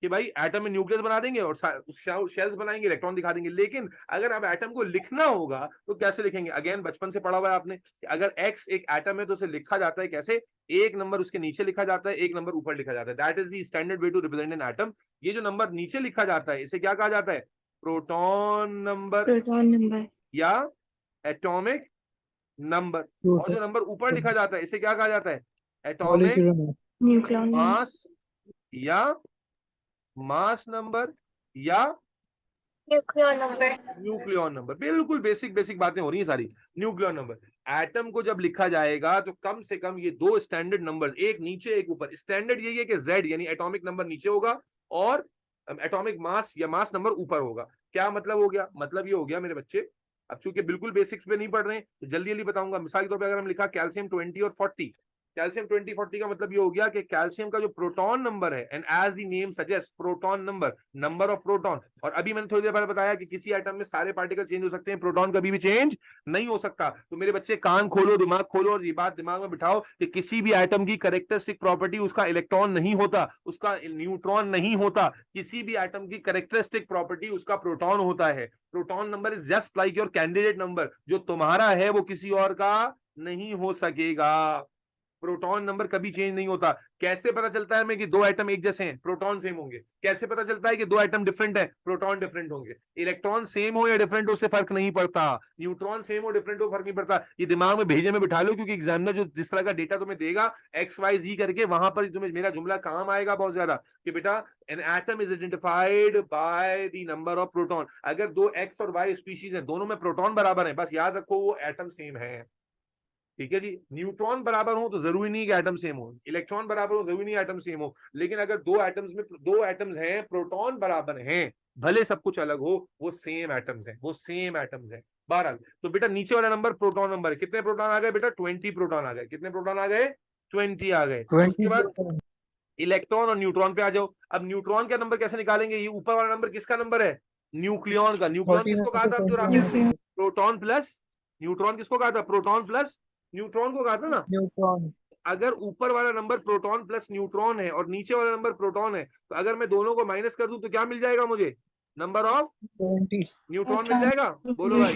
कि भाई एटम में न्यूक्लियस बना देंगे और शेल्स बनाएंगे, इलेक्ट्रॉन दिखा देंगे। लेकिन अगर अब एटम को लिखना होगा तो कैसे लिखेंगे? अगेन बचपन से पढ़ा हुआ है आपने कि अगर एक्स एक एटम है तो उसे लिखा जाता है कैसे? एक नंबर उसके नीचे लिखा जाता है, एक नंबर ऊपर लिखा जाता है। That is the standard way to represent an atom. ये जो नंबर नीचे लिखा जाता है इसे क्या कहा जाता है? Proton number Proton number. या एटॉमिक नंबर। और जो नंबर ऊपर लिखा जाता है इसे क्या कहा जाता है? Atomic molecular mass. Nucleon number. मास या मास नंबर या Nucleon number. Nucleon number. बिल्कुल बेसिक बेसिक बातें हो रही हैं सारी। न्यूक्लियन नंबर, एटम को जब लिखा जाएगा तो कम से कम ये दो स्टैंडर्ड नंबर, एक नीचे एक ऊपर। स्टैंडर्ड यही है कि Z यानी एटॉमिक नंबर नीचे होगा और एटॉमिक मास या मास नंबर ऊपर होगा। क्या मतलब हो गया? मतलब ये हो गया मेरे बच्चे, अब चूंकि बिल्कुल बेसिक्स पे नहीं पढ़ रहे हैं तो जल्दी जल्दी बताऊंगा। मिसाल के तौर पर अगर हम लिखा कैल्शियम 20 और 40, कैल्शियम 20-40 का मतलब ये हो गया कि कैल्शियम का जो प्रोटॉन नंबर है, and as the name suggest proton number, number of proton. और अभी मैंने थोड़ी देर पहले बताया कि किसी एटम में सारे पार्टिकल चेंज हो सकते हैं, प्रोटॉन कभी भी चेंज नहीं हो सकता। तो मेरे बच्चे कान खोलो, दिमाग खोलो और ये बात दिमाग में बिठाओ कि किसी भी एटम की कैरेक्टरिस्टिक प्रॉपर्टी उसका इलेक्ट्रॉन नहीं होता, उसका न्यूट्रॉन नहीं होता। किसी भी एटम की कैरेक्टरिस्टिक प्रॉपर्टी उसका प्रोटॉन होता है। Proton number is just like your candidate number, जो तुम्हारा है वो किसी और का नहीं हो सकेगा। प्रोटॉन नंबर कभी चेंज नहीं होता। कैसे पता चलता है हमें कि दो एटम एक जैसे हैं? प्रोटॉन सेम होंगे। कैसे पता चलता है कि दो एटम डिफरेंट है? प्रोटॉन डिफरेंट होंगे। इलेक्ट्रॉन सेम हो या डिफरेंट हो उससे फर्क नहीं पड़ता, न्यूट्रॉन सेम हो डिफरेंट हो फर्क नहीं पड़ता। ये दिमाग में भेजे में बिठा लो, क्योंकि एग्जामिनर जो जिस तरह का डेटा तुम्हें देगा XYZ करके, वहां पर तुम्हें मेरा जुमला काम आएगा बहुत ज्यादा कि बेटा an atom is identified by the number of proton. अगर दो X और Y स्पीशीज है, दोनों में प्रोटॉन बराबर है, बस याद रखो वो एटम सेम है। ठीक है जी। न्यूट्रॉन बराबर हो तो जरूरी नहीं कि एटम सेम हो, इलेक्ट्रॉन बराबर हो जरूरी नहीं एटम सेम हो। लेकिन अगर दो एटम्स हैं, प्रोटॉन बराबर हैं, भले सब कुछ अलग हो, वो सेम एटम्स हैं, वो सेम एटम्स हैं। बहरहाल, तो बेटा नीचे वाला नंबर प्रोटॉन नंबर है। कितने प्रोटॉन आ गए बेटा? 20 प्रोटॉन आ गए। कितने प्रोटॉन आ गए? 20 आ गए। 20 उसके बाद इलेक्ट्रॉन और न्यूट्रॉन पे आ जाओ। अब न्यूट्रॉन का नंबर कैसे निकालेंगे? ये ऊपर वाला नंबर किसका नंबर है? न्यूक्लियन का। न्यूक्लियन 40 किसको में कहा था से Abdul 20 Rafiz? Proton plus neutron. किसको कहा था? प्रोटॉन प्लस न्यूट्रॉन को कहा था ना। न्यूट्रॉन। अगर ऊपर वाला नंबर प्रोटॉन प्लस न्यूट्रॉन है और नीचे वाला नंबर प्रोटॉन है, तो अगर मैं दोनों को माइनस कर दूं तो क्या मिल जाएगा मुझे? Number of 20। न्यूट्रॉन मिल जाएगा। बोलो भाई।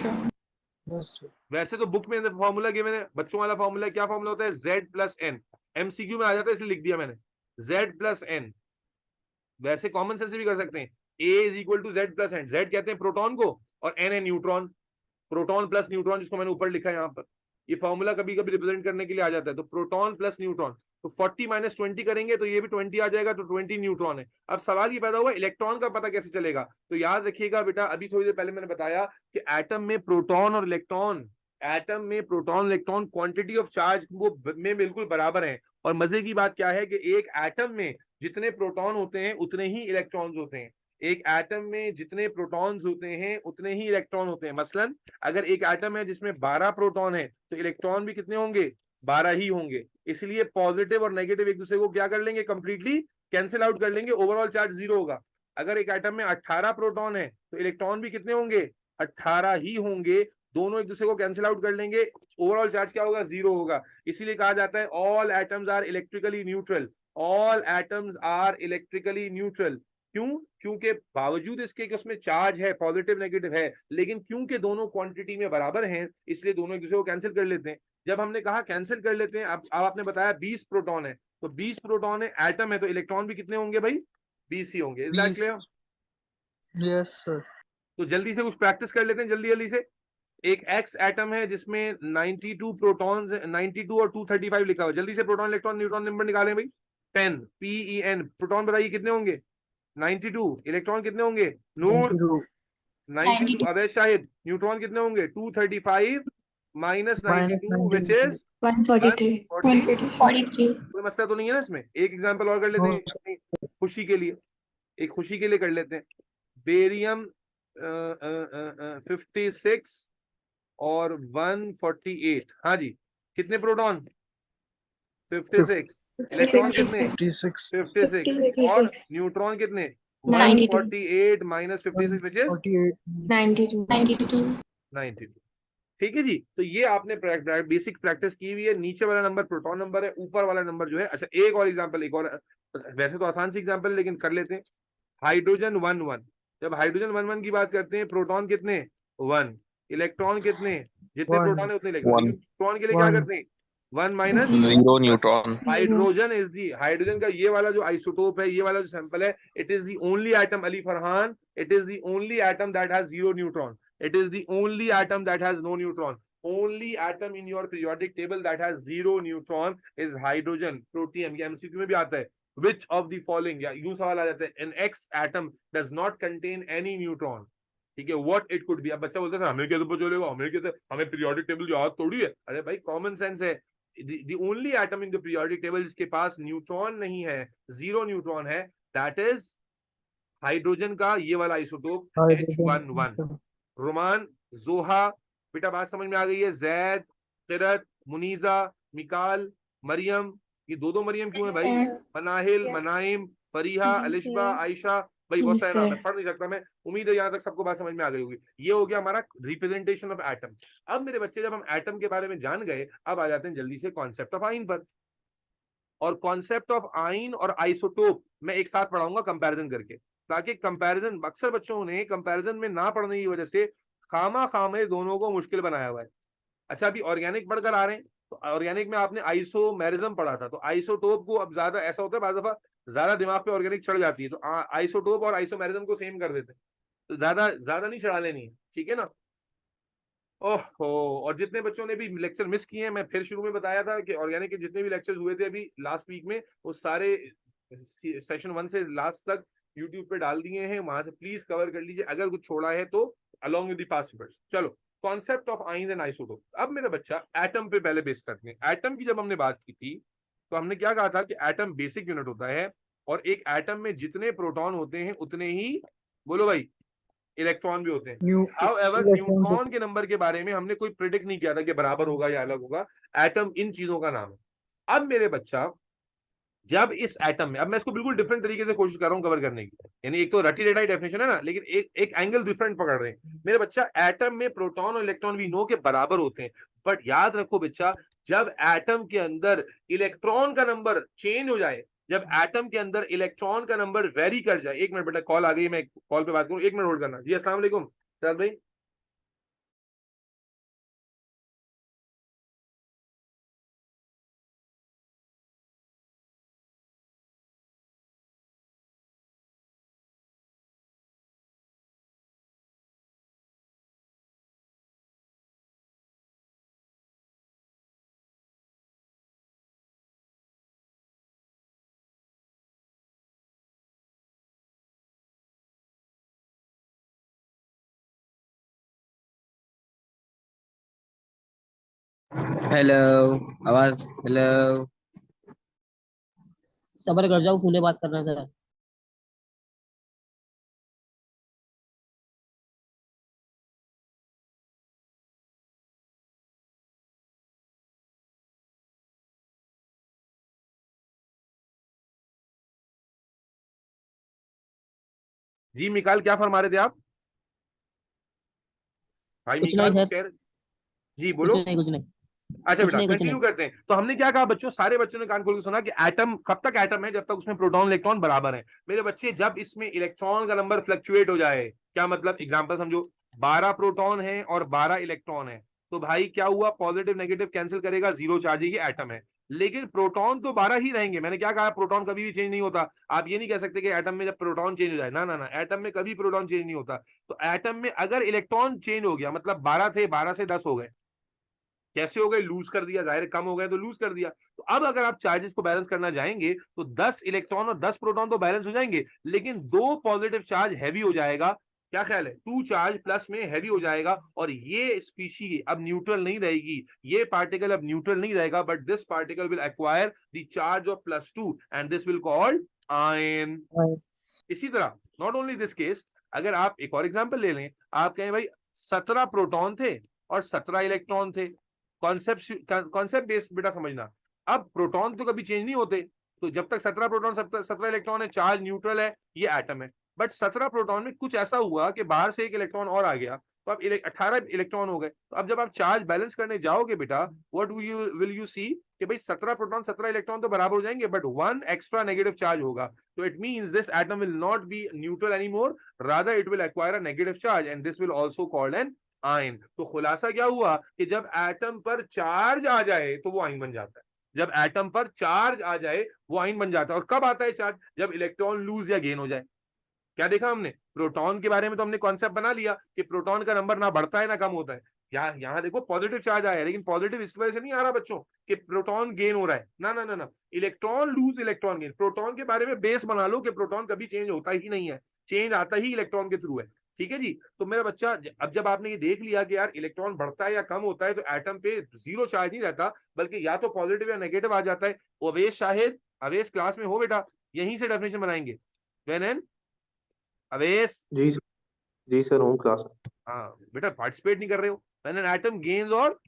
बस वैसे तो बुक में फॉर्मूला किया मैंने, बच्चों वाला फॉर्मूला क्या फॉर्मूला होता है? Z+N। MCQ में आ जाता है इसलिए लिख दिया मैंने Z+N। वैसे कॉमन सेंस से भी कर सकते हैं। A is equal to Z+N। Z कहते हैं प्रोटॉन को और N है न्यूट्रॉन। प्रोटॉन प्लस न्यूट्रॉन जिसको मैंने ऊपर लिखा है यहाँ पर, ये फॉर्मूला कभी कभी रिप्रेजेंट करने के लिए आ जाता है। तो प्रोटॉन प्लस न्यूट्रॉन, तो 40 - 20 करेंगे तो ये भी 20 आ जाएगा, तो 20 न्यूट्रॉन है। अब सवाल ये पैदा हुआ इलेक्ट्रॉन का पता कैसे चलेगा? तो याद रखिएगा बेटा, अभी थोड़ी देर पहले मैंने बताया कि एटम में प्रोटॉन और इलेक्ट्रॉन, एटम में proton electron quantity of charge वो में बिल्कुल बराबर है। और मजे की बात क्या है कि एक एटम में जितने प्रोटॉन होते हैं उतने ही इलेक्ट्रॉन्स होते हैं। एक एटम में जितने प्रोटॉन्स होते हैं उतने ही इलेक्ट्रॉन होते हैं। मसलन अगर एक एटम है जिसमें 12 प्रोटॉन है तो इलेक्ट्रॉन भी कितने होंगे? 12 ही होंगे। इसलिए पॉजिटिव और नेगेटिव एक दूसरे को क्या कर लेंगे? कंप्लीटली कैंसिल आउट कर लेंगे, ओवरऑल चार्ज 0 होगा। अगर एक एटम में 18 प्रोटॉन है तो इलेक्ट्रॉन भी कितने होंगे? 18 ही होंगे। दोनों एक दूसरे को कैंसिल आउट कर लेंगे, ओवरऑल चार्ज क्या होगा? 0 होगा। इसीलिए कहा जाता है all atoms are electrically neutral. All atoms are electrically neutral. क्यों? क्योंकि बावजूद इसके कि उसमें चार्ज है, पॉजिटिव नेगेटिव है, लेकिन क्योंकि दोनों क्वांटिटी में बराबर हैं, इसलिए दोनों एक दूसरे को कैंसिल कर लेते हैं। जब हमने कहा कैंसिल कर लेते हैं, अब आपने बताया 20 प्रोटॉन है, तो 20 प्रोटॉन है, एटम है, तो इलेक्ट्रॉन भी कितने होंगे भाई? 20 ही होंगे। Is that 20 clear? Yes sir. तो जल्दी से कुछ प्रैक्टिस कर लेते हैं, जल्दी जल्दी से। एक एक्स एटम है जिसमें 92 प्रोटॉन्स, 92 और 235 लिखा हुआ है। जल्दी से प्रोटॉन इलेक्ट्रॉन न्यूट्रॉन नंबर निकालें भाई। 10 PEN। प्रोटॉन बताइए कितने होंगे? 92। इलेक्ट्रॉन कितने होंगे? नूर 92। अबे शाहिद, न्यूट्रॉन कितने होंगे? 235 माइनस 92 विच इज 143 140। कोई मसला तो नहीं है ना इसमें? एक एग्जांपल और कर लेते हैं अपनी खुशी के लिए, एक खुशी के लिए कर लेते हैं। बेरियम 56 और 148। हाँ जी, कितने प्रोटॉन? 56। इलेक्ट्रॉन कितने? 56 56। और न्यूट्रॉन कितने? 92 148 माइनस 56 विच इज 48 92 92। ठीक है जी। तो ये आपने बेसिक प्रैक्टिस की हुई है। नीचे वाला नंबर प्रोटॉन नंबर है, ऊपर वाला नंबर जो है। अच्छा, एक और एग्जांपल, एक और, वैसे तो आसान सी एग्जांपल है लेकिन कर लेते हैं। हाइड्रोजन 1 1। जब हाइड्रोजन 1 1 की बात करते हैं, प्रोटॉन कितने? 1। इलेक्ट्रॉन कितने? जितने 1 प्रोटॉन है उतने इलेक्ट्रॉन। 1 लेकिन न्यूट्रॉन के लिए क्या 1 करते हैं? 1 minus 0 neutron. Hydrogen is the, hydrogen का ये वाला जो आइसोटोप है, ये वाला जो सैंपल है, it is the only atom, Ali Farhan, it is the only atom that has 0 neutron. It is the only atom that has no neutron. Only atom in your periodic table that has 0 neutron is hydrogen. Protium, ये MCQ में भी आता है। Which of the following, या यूं सवाल आ जाता है, an X atom does not contain any neutron। ठीक है, what it could be। अब बच्चा बोलता है सर हमें क्या पता चलेगा, हमें क्या, हमें पीरियोडिक टेबल याद थोड़ी है। अरे भाई कॉमन सेंस है। the only atom in the periodic table जिसके पास न्यूट्रॉन नहीं है, 0 न्यूट्रॉन है, दैट इज हाइड्रोजन का ये वाला आइसोटोप H11। रोमान, जोहा, बेटा बात समझ में आ गई है? जैद, किरत, मुनीजा, मिकाल, मरियम, ये दो मरियम क्यों है भाई? मनाहिल, मनाइम, फरीहा, जी अलिशबा, सर। आयशा। भाई बहुत सारे नाम है, पढ़ नहीं सकता मैं। उम्मीद है यहाँ तक सबको बात समझ में आ गई होगी। ये हो गया हमारा रिप्रेजेंटेशन ऑफ एटम। अब मेरे बच्चे, जब हम एटम के बारे में जान गए, अब आ जाते हैं जल्दी से कॉन्सेप्ट ऑफ आइन पर। और कॉन्सेप्ट ऑफ आइन और आइसोटोप मैं एक साथ पढ़ाऊंगा कंपैरिजन करके, ताकि कंपैरिजन, अक्सर बच्चों ने कंपैरिजन में ना पढ़ने की वजह से खामा खामे दोनों को मुश्किल बनाया हुआ है। अच्छा, अभी ऑर्गेनिक पढ़कर आ रहे हैं, तो ऑर्गेनिक में आपने आइसोमेरिज्म पढ़ा था, तो आइसोटोप को अब ज्यादा ऐसा होता है, बार दफा ज्यादा दिमाग पे ऑर्गेनिक चढ़ जाती है, तो आइसोटोप और आइसोमेरिज्म को सेम कर देते हैं। तो ज्यादा ज्यादा नहीं चढ़ा लेनी है, ठीक है ना? ओहो, और जितने बच्चों ने भी लेक्चर मिस किए हैं, मैं फिर शुरू में बताया था कि ऑर्गेनिक के जितने भी लेक्चर्स हुए थे अभी लास्ट वीक में, वो सारे सेशन 1 से लास्ट तक यूट्यूब पे डाल दिए हैं, वहां से प्लीज कवर कर लीजिए अगर कुछ छोड़ा है तो, along with the past papers. चलो, concept of ions and isotope. अब मेरा बच्चा एटम पे पहले बेस करते हैं। एटम की जब हमने बात की थी, तो हमने क्या कहा था कि एटम बेसिक यूनिट होता है, और एक एटम में जितने प्रोटॉन होते हैं उतने ही, बोलो भाई, इलेक्ट्रॉन भी होते हैं। हाउएवर न्यूट्रॉन के नंबर के बारे में हमने कोई प्रिडिक्ट नहीं किया था कि बराबर होगा या अलग होगा। एटम इन चीजों का नाम है। अब मेरे बच्चा, जब इस एटम में, अब मैं इसको बिल्कुल डिफरेंट तरीके से कोशिश कर रहा हूं कवर करने की, यानी एक तो रटी रेटाई डेफिनेशन है ना, लेकिन एक एंगल डिफरेंट पकड़ रहे हैं मेरे बच्चा। एटम में प्रोटॉन और इलेक्ट्रॉन भी नो के बराबर होते हैं, बट याद रखो बच्चा, जब एटम के अंदर इलेक्ट्रॉन का नंबर चेंज हो जाए, जब एटम के अंदर इलेक्ट्रॉन का नंबर वेरी कर जाए, एक मिनट बेटा, कॉल आ गई, मैं कॉल पे बात करूं, एक मिनट होल्ड करना जी। अस्सलाम वालेकुम सर भाई। हेलो, आवाज, हेलो। सबर कर जाओ, फूले बात करना सर। जी मिकाल, क्या फरमा रहे थे आप? भाई कुछ नहीं मिकाल सर, शेर, जी कुछ बोलो। नहीं कुछ नहीं अच्छा कुछ बेटा, नहीं कुछ कंटिन्यू नहीं। करते हैं। तो हमने क्या कहा बच्चों, सारे बच्चों ने कान खोल के सुना कि एटम कब तक एटम है, जब तक उसमें प्रोटॉन इलेक्ट्रॉन बराबर है। मेरे बच्चे, जब इसमें इलेक्ट्रॉन का नंबर फ्लक्चुएट हो जाए, क्या मतलब, एग्जांपल समझो, 12 प्रोटॉन है और 12 इलेक्ट्रॉन है, तो भाई क्या हुआ, पॉजिटिव नेगेटिव कैंसिल करेगा, जीरो चार्ज है, ये एटम है। लेकिन प्रोटॉन तो 12 ही रहेंगे। मैंने क्या कहा, प्रोटॉन कभी भी चेंज नहीं होता। आप ये नहीं कह सकते कि एटम में जब प्रोटॉन चेंज हो जाए, ना ना ना, एटम में कभी प्रोटॉन चेंज नहीं होता। तो एटम में अगर इलेक्ट्रॉन चेंज हो गया, मतलब 12 थे, 12 से 10 हो गए, कैसे हो गए, लूज कर दिया, जाहिर कम हो गए तो लूज कर दिया। तो अब अगर आप चार्जेस को बैलेंस करना जाएंगे तो 10 इलेक्ट्रॉन और 10 प्रोटॉन तो बैलेंस हो जाएंगे, लेकिन दो पॉजिटिव चार्ज हैवी हो जाएगा। क्या ख्याल है, 2 चार्ज प्लस में हैवी हो जाएगा, और ये स्पीशी अब न्यूट्रल नहीं रहेगी, ये पार्टिकल अब न्यूट्रल नहीं रहेगा, but this particle will acquire the charge of +2 and this will called ion. इसी तरह नॉट ओनली दिस केस, अगर आप एक और एग्जांपल ले लें, आप कहें भाई 17 प्रोटॉन थे और 17 इलेक्ट्रॉन थे। कॉन्सेप्ट बेस्ड बेटा समझना। अब प्रोटॉन तो कभी चेंज नहीं होते, तो जब तक 17 प्रोटॉन 17 इलेक्ट्रॉन है, चार्ज न्यूट्रल है, ये एटम है। बट 17 प्रोटॉन में कुछ ऐसा हुआ कि बाहर से एक इलेक्ट्रॉन और आ गया, तो अब 18 इलेक्ट्रॉन हो गए। तो अब जब आप चार्ज बैलेंस करने जाओगे बेटा, व्हाट विल यू सी कि भाई 17 प्रोटॉन 17 इलेक्ट्रॉन तो बराबर हो जाएंगे, बट 1 एक्स्ट्रा नेगेटिव चार्ज होगा। तो it means this atom will not be neutral anymore, rather it will acquire a negative charge and this will also called an ion. तो खुलासा क्या हुआ कि जब एटम पर चार्ज आ जाए तो वो आयन बन जाता है। जब एटम पर चार्ज आ जाए वो आयन बन जाता है। और कब आता है चार्ज, जब इलेक्ट्रॉन लूज या गेन हो जाए। क्या देखा हमने, प्रोटॉन के बारे में तो हमने कॉन्सेप्ट बना लिया कि प्रोटॉन का नंबर ना बढ़ता है ना कम होता है। यहाँ देखो पॉजिटिव चार्ज आया है, लेकिन पॉजिटिव इस वजह से नहीं आ रहा बच्चों कि प्रोटॉन गेन हो रहा है, ना ना ना ना, electron lose electron gain. Proton के बारे में बेस बना लो कि प्रोटॉन कभी चेंज होता ही नहीं है, चेंज आता ही इलेक्ट्रॉन के थ्रू है। ठीक है जी। तो मेरा बच्चा, अब जब आपने ये देख लिया कि यार इलेक्ट्रॉन बढ़ता है या कम होता है, तो एटम पे जीरो चार्ज नहीं रहता, बल्कि या तो पॉजिटिव या नेगेटिव आ जाता है। अवेश शाहिद, अवेश क्लास में हो बेटा, यहीं से डेफिनेशन बनाएंगे। व्हेन एन अवेश, जी सर, जी सर हूँ क्लास में। हाँ बेटा, पार्टिसिपेट नहीं कर रहे हो। व्हेन एन एटम गेन्स और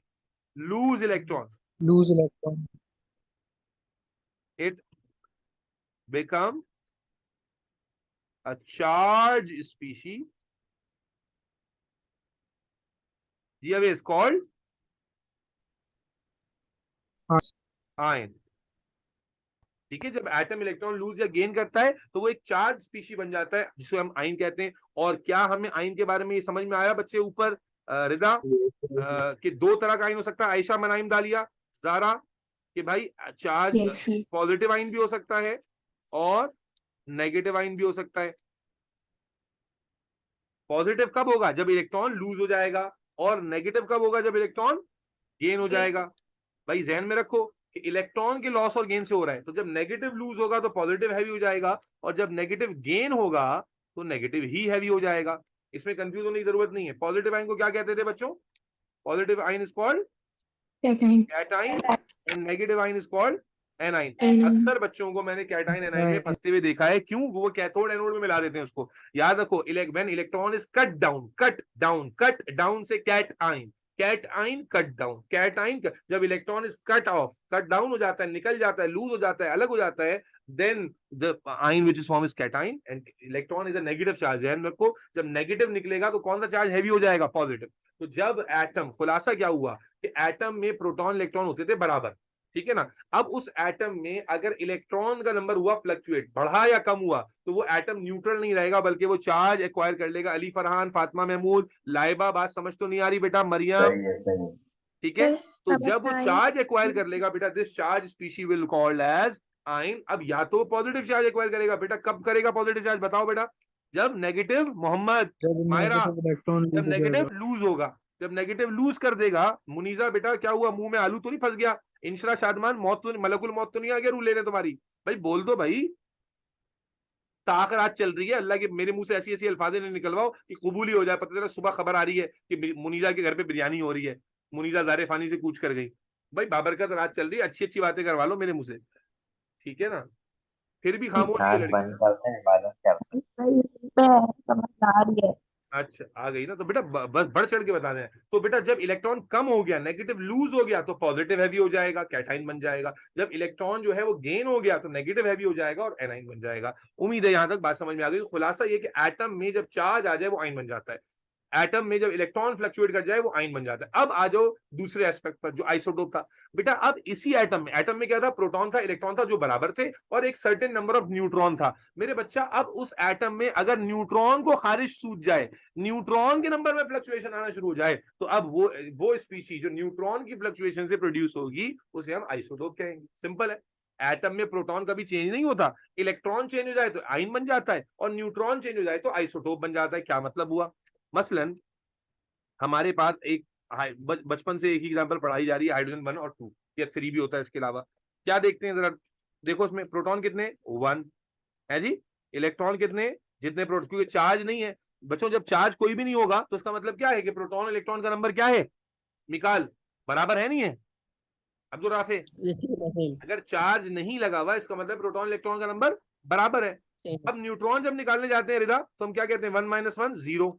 lose electron, lose electron, it become a charged species, the other is called ion। ठीक है, जब एटम इलेक्ट्रॉन लूज या गेन करता है तो वो एक चार्ज स्पीशी बन जाता है, जिसको हम आयन कहते हैं। और क्या हमें आयन के बारे में ये समझ में आया बच्चे ऊपर, रिदा, कि दो तरह का आयन हो सकता है, आयशा मनाइम दालिया, जारा, कि भाई charge Yes, sir. Positive ion भी हो सकता है और नेगेटिव आयन भी हो सकता है। पॉजिटिव कब होगा, जब इलेक्ट्रॉन लूज हो जाएगा, और नेगेटिव कब होगा, जब इलेक्ट्रॉन गेन हो जाएगा। भाई ध्यान में रखो कि इलेक्ट्रॉन के लॉस और गेन से हो रहा है, तो जब नेगेटिव लूज होगा तो पॉजिटिव हैवी हो जाएगा, और जब नेगेटिव गेन होगा तो नेगेटिव ही हैवी हो जाएगा। इसमें कंफ्यूज होने की जरूरत नहीं है। पॉजिटिव आयन को क्या कहते थे बच्चों, positive ion is called Catain. Cation and negative ion is called A9. Anion. अक्सर बच्चों को मैंने कैटाइन एनाइन में फंसते हुए देखा है, क्यों, वो कैथोड एनोड में मिला देते हैं उसको। याद रखो, when electron is cut down से कैट आइन, कैट आइन कट डाउन, कैट आइन, जब electron is cut off, cut down हो जाता है, निकल जाता है, लूज हो जाता है, अलग हो जाता है, then the ion which is form is cation and electron is a negative charge. ध्यान रखो, जब नेगेटिव निकलेगा तो कौन सा चार्ज हैवी हो जाएगा, पॉजिटिव। तो जब एटम, खुलासा क्या हुआ कि एटम में प्रोटॉन इलेक्ट्रॉन होते थे बराबर, ठीक है ना। अब उस एटम में अगर इलेक्ट्रॉन का नंबर हुआ फ्लक्चुएट, बढ़ा या कम हुआ, तो वो एटम न्यूट्रल नहीं रहेगा, बल्कि वो चार्ज एक्वायर कर लेगा। अली फरहान, फातिमा महमूद, लाइबा, बात समझ तो नहीं आ रही बेटा, मरियम, सही है, सही है। ठीक है। तो समझ जब वो में आई। चार्ज एक्वायर कर लेगा बेटा, this charge species will called as ion. अब या तो पॉजिटिव चार्ज एक्वायर करेगा बेटा, कब करेगा पॉजिटिव चार्ज, बताओ बेटा, जब नेगेटिव, मोहम्मद, जब मायरा, नेगेटिव इलेक्ट्रॉन जब लूज हो नेगेटिव जाएगा। लूज होगा, जब नेगेटिव लूज कर देगा। मुनीजा बेटा क्या हुआ, मुंह में आलू तो नहीं फंस गया? इंशरा शादमान, मौत तो, मलकुल मौत तो नहीं आ गया रूल लेने तुम्हारी? भाई बोल दो भाई, ताक रात चल रही है, अल्लाह के मेरे मुंह से ऐसी ऐसी अल्फाज नहीं निकलवाओ कि कबूल ही हो जाए। पता चला सुबह खबर आ रही है कि मुनीजा के घर पे बिरयानी हो रही है, मुनीजा ज़ारे फानी से कूच कर गई। भाई बाबरकत रात चल रही है, अच्छी अच्छी बातें करवा लो मेरे मुंह से, ठीक है ना। फिर भी खामोश ये नाक लड़की। बंद करते हैं, इबादत करते समझ आ रही है। अच्छा आ गई ना, तो बेटा बस बढ़ चढ़ के बता दें। तो बेटा जब इलेक्ट्रॉन कम हो गया, नेगेटिव लूज हो गया, तो पॉजिटिव हैवी हो जाएगा, कैटाइन बन जाएगा। जब इलेक्ट्रॉन जो है वो गेन हो गया तो नेगेटिव हैवी हो जाएगा और एनाइन बन जाएगा। उम्मीद है यहां तक बात समझ में आ गई। खुलासा ये कि एटम में जब चार्ज आ जाए वो आयन बन जाता है, एटम में जब इलेक्ट्रॉन फ्लक्चुएट कर जाए वो आयन बन जाता है। अब आ जाओ दूसरे एस्पेक्ट पर जो आइसोटोप था। बेटा अब इसी एटम में क्या था, प्रोटॉन था, इलेक्ट्रॉन था जो बराबर थे और एक सर्टेन नंबर ऑफ न्यूट्रॉन था। मेरे बच्चा अब उस एटम में अगर न्यूट्रॉन को खारिज सूझ जाए, न्यूट्रॉन के नंबर में फ्लक्चुएशन आना शुरू हो जाए, तो अब वो स्पीशीज जो न्यूट्रॉन की फ्लक्चुएशन से प्रोड्यूस होगी उसे हम आइसोटोप कहेंगे। सिंपल है। एटम में प्रोटॉन कभी चेंज नहीं होता, इलेक्ट्रॉन चेंज हो जाए तो आयन बन जाता है और न्यूट्रॉन चेंज हो जाए तो आइसोटोप बन जाता है। क्या मतलब हुआ? मसलन हमारे पास एक बचपन से एक ही एग्जांपल पढ़ाई जा रही है, हाइड्रोजन 1 और 2 या 3 भी होता है इसके अलावा। क्या देखते हैं जरा, देखो उसमें प्रोटॉन कितने 1 है जी, इलेक्ट्रॉन कितने, जितने प्रोटॉन, क्योंकि चार्ज नहीं है बच्चों, जब चार्ज कोई भी नहीं होगा तो इसका मतलब क्या है कि प्रोटॉन इलेक्ट्रॉन का नंबर क्या है मिकाल, बराबर है नहीं है अब्दुल राफे? अगर चार्ज नहीं लगा हुआ इसका मतलब प्रोटॉन इलेक्ट्रॉन का नंबर बराबर है। अब न्यूट्रॉन जब निकालने जाते हैं रिदा तो हम क्या कहते हैं, 1 - 1 0,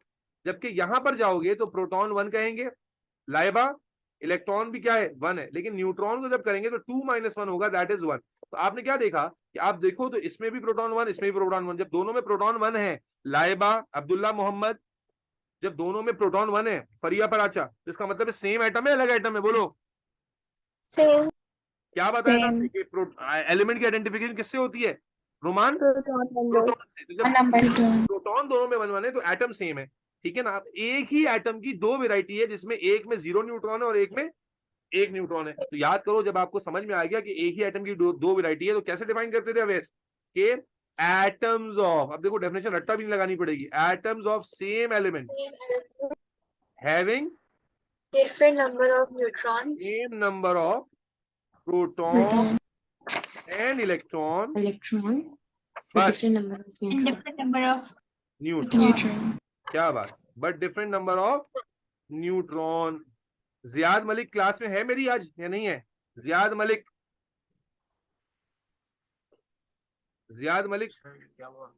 जबकि यहां पर जाओगे तो प्रोटॉन 1 कहेंगे, लाइबा इलेक्ट्रॉन भी क्या है 1 है, लेकिन न्यूट्रॉन को जब करेंगे तो 2 - 1 होगा, दैट इज 1। तो आपने क्या देखा कि आप देखो तो इसमें भी प्रोटॉन 1, इसमें भी प्रोटॉन 1, जब दोनों में प्रोटॉन 1 है, लाइबा अब्दुल्ला मोहम्मद, जब दोनों में प्रोटॉन 1 है, फरिया पराचा, तो इसका मतलब सेम एटम है अलग एटम है? बोलो Same. क्या बताया था Same. कि एलिमेंट की आइडेंटिफिकेशन किससे होती है रोमान? Proton number. प्रोटॉन से। तो जब प्रोटॉन दोनों में 1 1 है तो एटम सेम है, ठीक है ना। अब एक ही एटम की दो वेराइटी है जिसमें एक में 0 न्यूट्रॉन है और एक में 1 न्यूट्रॉन है। तो याद करो जब आपको समझ में आ गया कि एक ही एटम की दो वेराइटी है तो कैसे डिफाइन करते थे अवैस के एटम्स ऑफ, अब देखो डेफिनेशन रट्टा भी नहीं लगानी पड़ेगी, atoms of same element having Different number of neutrons. Same number of proton and electron Electron. But- Different number of neutrons. Different number of neutron. क्या बात, but different number of neutron. Ziyad Malik class में है मेरी आज या नहीं है? जियाद मलिक, जियाद मलिक, क्या हुआ?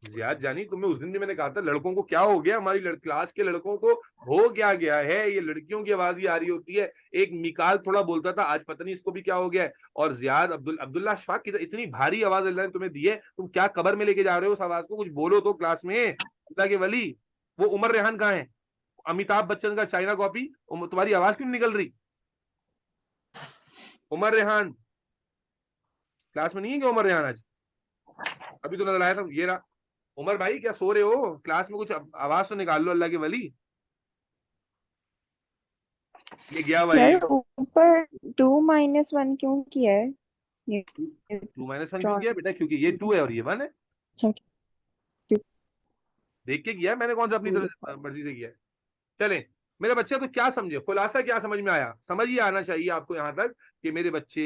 जियाद जानी, तुम्हें उस दिन भी मैंने कहा था लड़कों को क्या हो गया, हमारी क्लास के लड़कों को हो क्या गया है, ये लड़कियों की आवाज ही आ रही होती है। एक मिकाल थोड़ा बोलता था, आज पता नहीं इसको भी क्या हो गया है। और जियाद अब्दुल्ला अशफाक की इतनी भारी आवाज अल्लाह ने तुम्हें दी है, तुम क्या कबर में लेके जा रहे हो उस आवाज को? कुछ बोलो तो क्लास में, अल्लाह के वली। वो उमर रेहान कहाँ है, अमिताभ बच्चन का चाइना कॉपी, तुम्हारी आवाज क्यों निकल रही? उमर रेहान क्लास में नहीं है क्या? उमर रेहान आज अभी तो नजर आया था, ये रहा। उमर भाई क्या सो रहे हो? क्लास में कुछ आवाज तो निकाल लो अल्लाह के वली। ये गया भाई, यार ऊपर 2 - 1 क्यों किया है? ये 2 - 1 क्यों किया बेटा? क्योंकि ये 2 है और ये 1 है, अच्छा, देख के किया मैंने, कौन सा अपनी तरफ मर्जी से किया है। चलें मेरे बच्चे, तो क्या समझे, खुलासा क्या समझ में आया? समझ ही आना चाहिए आपको यहां तक कि मेरे बच्चे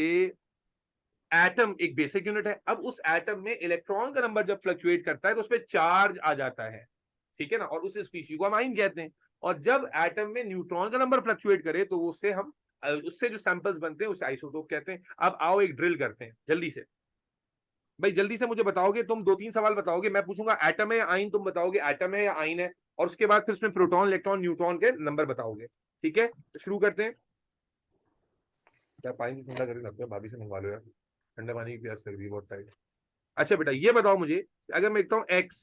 एटम एक बेसिक यूनिट है। अब उस एटम में इलेक्ट्रॉन का नंबर जब फ्लक्चुएट करता है तो उस पर चार्ज आ जाता है, ठीक है ना, और उस स्पीशीज को हम आयन कहते हैं। और जब एटम में न्यूट्रॉन का नंबर फ्लक्चुएट करे तो उससे हम उससे जो सैंपल्स बनते हैं उसे आइसोटोप कहते हैं। अब आओ एक ड्रिल करते हैं जल्दी से भाई, जल्दी से मुझे बताओगे तुम, 2 3 सवाल बताओगे, मैं पूछूंगा एटम है या आयन, तुम बताओगे एटम है या आयन है, और उसके बाद फिर उसमें प्रोटॉन इलेक्ट्रॉन न्यूट्रॉन के नंबर बताओगे, ठीक है? तो शुरू करते हैं। क्या पानी ठंडा करके रखते हो, भाभी से मंगवा लो यार, ठंडा पानी की प्यास कर दी बहुत टाइट। अच्छा बेटा ये बताओ मुझे, अगर मैं लिखता हूँ x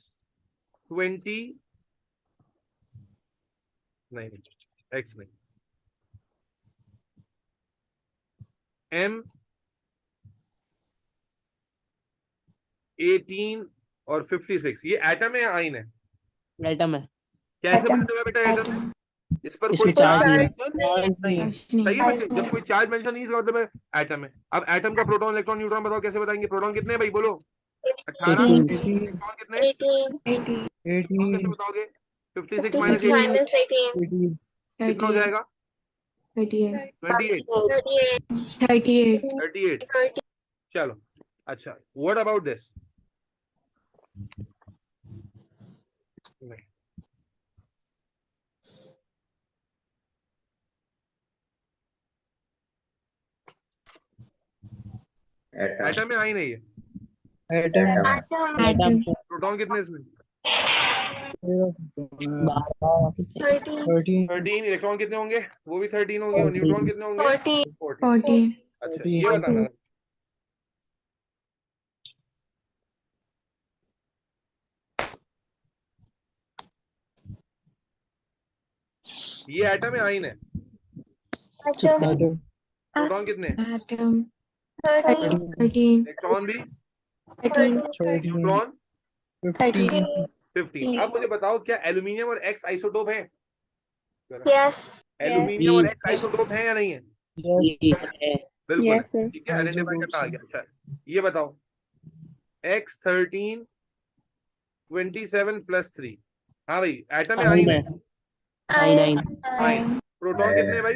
20, नहीं x नहीं, m 18 और 56, ये एटम है या आयन है? एटम है। कैसे बनेगा बेटा एटम? इस पर इसमें कोई चार्ज नहीं है। नहीं, सही है बच्चे, जब कोई चार्ज मेंशन नहीं इसका मतलब एटम है। अब एटम का प्रोटॉन इलेक्ट्रॉन न्यूट्रॉन बताओ कैसे बताएंगे? प्रोटॉन कितने भाई बोलो? 18, 18, इलेक्ट्रॉन कितने? 18. न्यूट्रॉन कैसे 18 बताओगे? 56 56 माइनस minus 18. 18 कितना हो जाएगा? 38, 28, 38. 38, 38। 30. चलो अच्छा, व्हाट अबाउट दिस? नहीं, एटम में आई नहीं है, एटम Atom. एटम प्रोटॉन कितने इसमें? 13. 13 इलेक्ट्रॉन कितने होंगे? वो भी 13 होंगे। और न्यूट्रॉन कितने होंगे? 14. 14। 14. अच्छा ये बताना है। ये एटम है आयन है? Atom. प्रोटॉन कितने? Atom. 13. इलेक्ट्रॉन भी? 13. न्यूट्रॉन 15 15। अब मुझे बताओ क्या एल्यूमिनियम और एक्स आइसोटोप है? Yes. एल्यूमिनियम और एक्स आइसोटोप है या नहीं है? है। बिल्कुल है। Yes, sir. ठीक है, आइडेंटिफाई करना आ गया। अच्छा ये बताओ X13 27 + 3। हाँ भाई एटम है आयन है? Ion ion. प्रोटॉन कितने हैं भाई?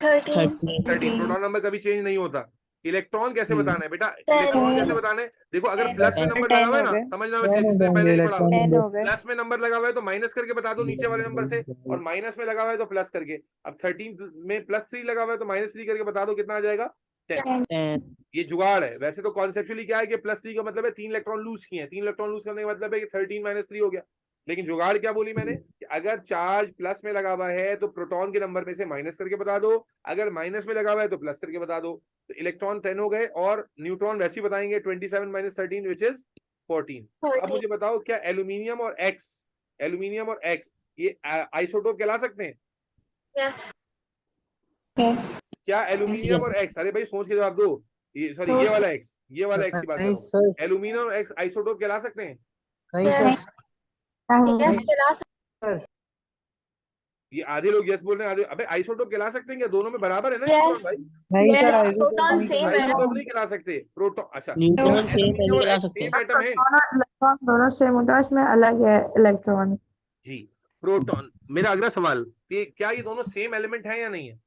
13. 13। प्रोटॉन नंबर कभी चेंज नहीं होता। इलेक्ट्रॉन कैसे बताना है बेटा? 10. इलेक्ट्रॉन कैसे बताना है? देखो अगर प्लस में नंबर लगा 10 हुआ है हो ना, गए। समझना बच्चे, जिसने पहले नहीं पढ़ा, 10 हो गए। प्लस में नंबर लगा हुआ है तो माइनस करके बता दो नीचे वाले नंबर से, और माइनस में लगा हुआ है तो प्लस करके। अब 13 में +3 लगा हुआ है तो -3 करके बता दो कितना आ जाएगा? 10। ये जुगाड़ है। वैसे तो कॉन्सेप्चुअली क्या है कि +3 का मतलब है 3 इलेक्ट्रॉन लूज किए हैं। 3 इलेक्ट्रॉन लूज करने का मतलब है कि 13 - 3 हो गया। लेकिन जुगाड़ क्या बोली मैंने कि अगर चार्ज प्लस में लगा हुआ है तो प्रोटॉन के नंबर में से माइनस करके बता दो, अगर माइनस में लगा हुआ है तो प्लस करके बता दो। तो इलेक्ट्रॉन 10 हो गए और न्यूट्रॉन वैसे ही बताएंगे 27 - 13 विच इज 14। अब मुझे बताओ क्या एल्यूमिनियम और एक्स ये आइसोटोप कहला सकते हैं? Yes. Yes. क्या एल्यूमिनियम और एक्स, अरे भाई सोच के जवाब दो, ये सॉरी ये वाला एक्स की बात कर नहीं रहा सर हूँ, एल्यूमिनियम और एक्स आइसोटोप कहला सकते हैं? नहीं सर Yes. Yes. ये आधे लोग यस बोल रहे हैं, आधे अबे आइसोटोप कहला सकते हैं क्या? दोनों में बराबर है ना Yes. न्यूट्रॉन भाई? नहीं Yes. सर Proton same है। आइसोटोप नहीं कहला सकते प्रोटॉन। अच्छा न्यूट्रॉन क्या सेम एल्यूमिनियम नहीं और करा एक्स सकते। सेम एटम है? इलेक्ट्रॉन दोनों सेम होता है, इसमें अलग है इलेक्ट्रॉन। जी। प्रोटॉन, मेरा अगला सवाल कि क्या ये दोनों सेम एलिमेंट है या नहीं है?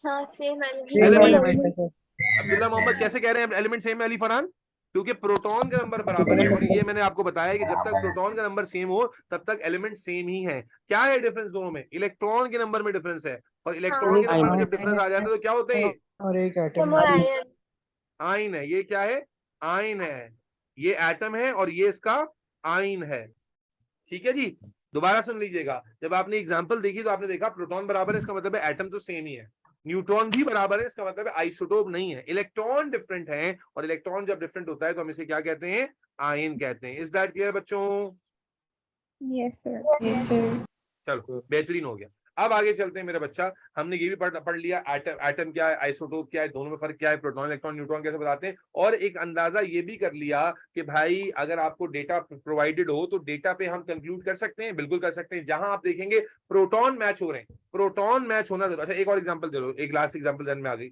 हाँ सेम एलिमेंट अब्दुल्ला मोहम्मद कैसे कह रहे हैं एलिमेंट सेम है अली फरहान? क्योंकि प्रोटॉन का नंबर बराबर है, और ये मैंने आपको बताया कि जब तक प्रोटॉन का नंबर सेम हो तब तक एलिमेंट सेम ही है। क्या है डिफरेंस दोनों में? इलेक्ट्रॉन के नंबर में डिफरेंस है, और इलेक्ट्रॉन के नंबर में जब डिफरेंस आ जाता है तो क्या होते हैं? और एक एटम आयन। आयन है। ये क्या है? आयन है। ये एटम है और ये इसका आयन है। ठीक है जी, दोबारा सुन लीजिएगा। जब आपने एग्जांपल देखी तो आपने देखा प्रोटॉन बराबर है, इसका मतलब है एटम तो सेम ही है। न्यूट्रॉन भी बराबर है, इसका मतलब है आइसोटोप नहीं है। इलेक्ट्रॉन डिफरेंट है, और इलेक्ट्रॉन जब डिफरेंट होता है तो हम इसे क्या कहते हैं? आयन कहते हैं। इज दैट क्लियर बच्चों? Yes, sir. Yes sir. चलो बेहतरीन हो गया। अब आगे चलते हैं मेरा बच्चा। हमने ये भी पढ़ लिया एटम क्या है, आइसोटोप क्या है, दोनों में फर्क क्या है, प्रोटॉन इलेक्ट्रॉन न्यूट्रॉन कैसे बताते हैं, और एक अंदाजा ये भी कर लिया कि भाई अगर आपको डेटा प्रोवाइडेड हो तो डेटा पे हम कंक्लूड कर सकते हैं। बिल्कुल कर सकते हैं। जहां आप देखेंगे प्रोटॉन मैच हो रहे हैं, प्रोटॉन मैच होना। अच्छा एक और एग्जाम्पल दे दो, एक लास्ट एग्जाम्पल ध्यान में आ गई।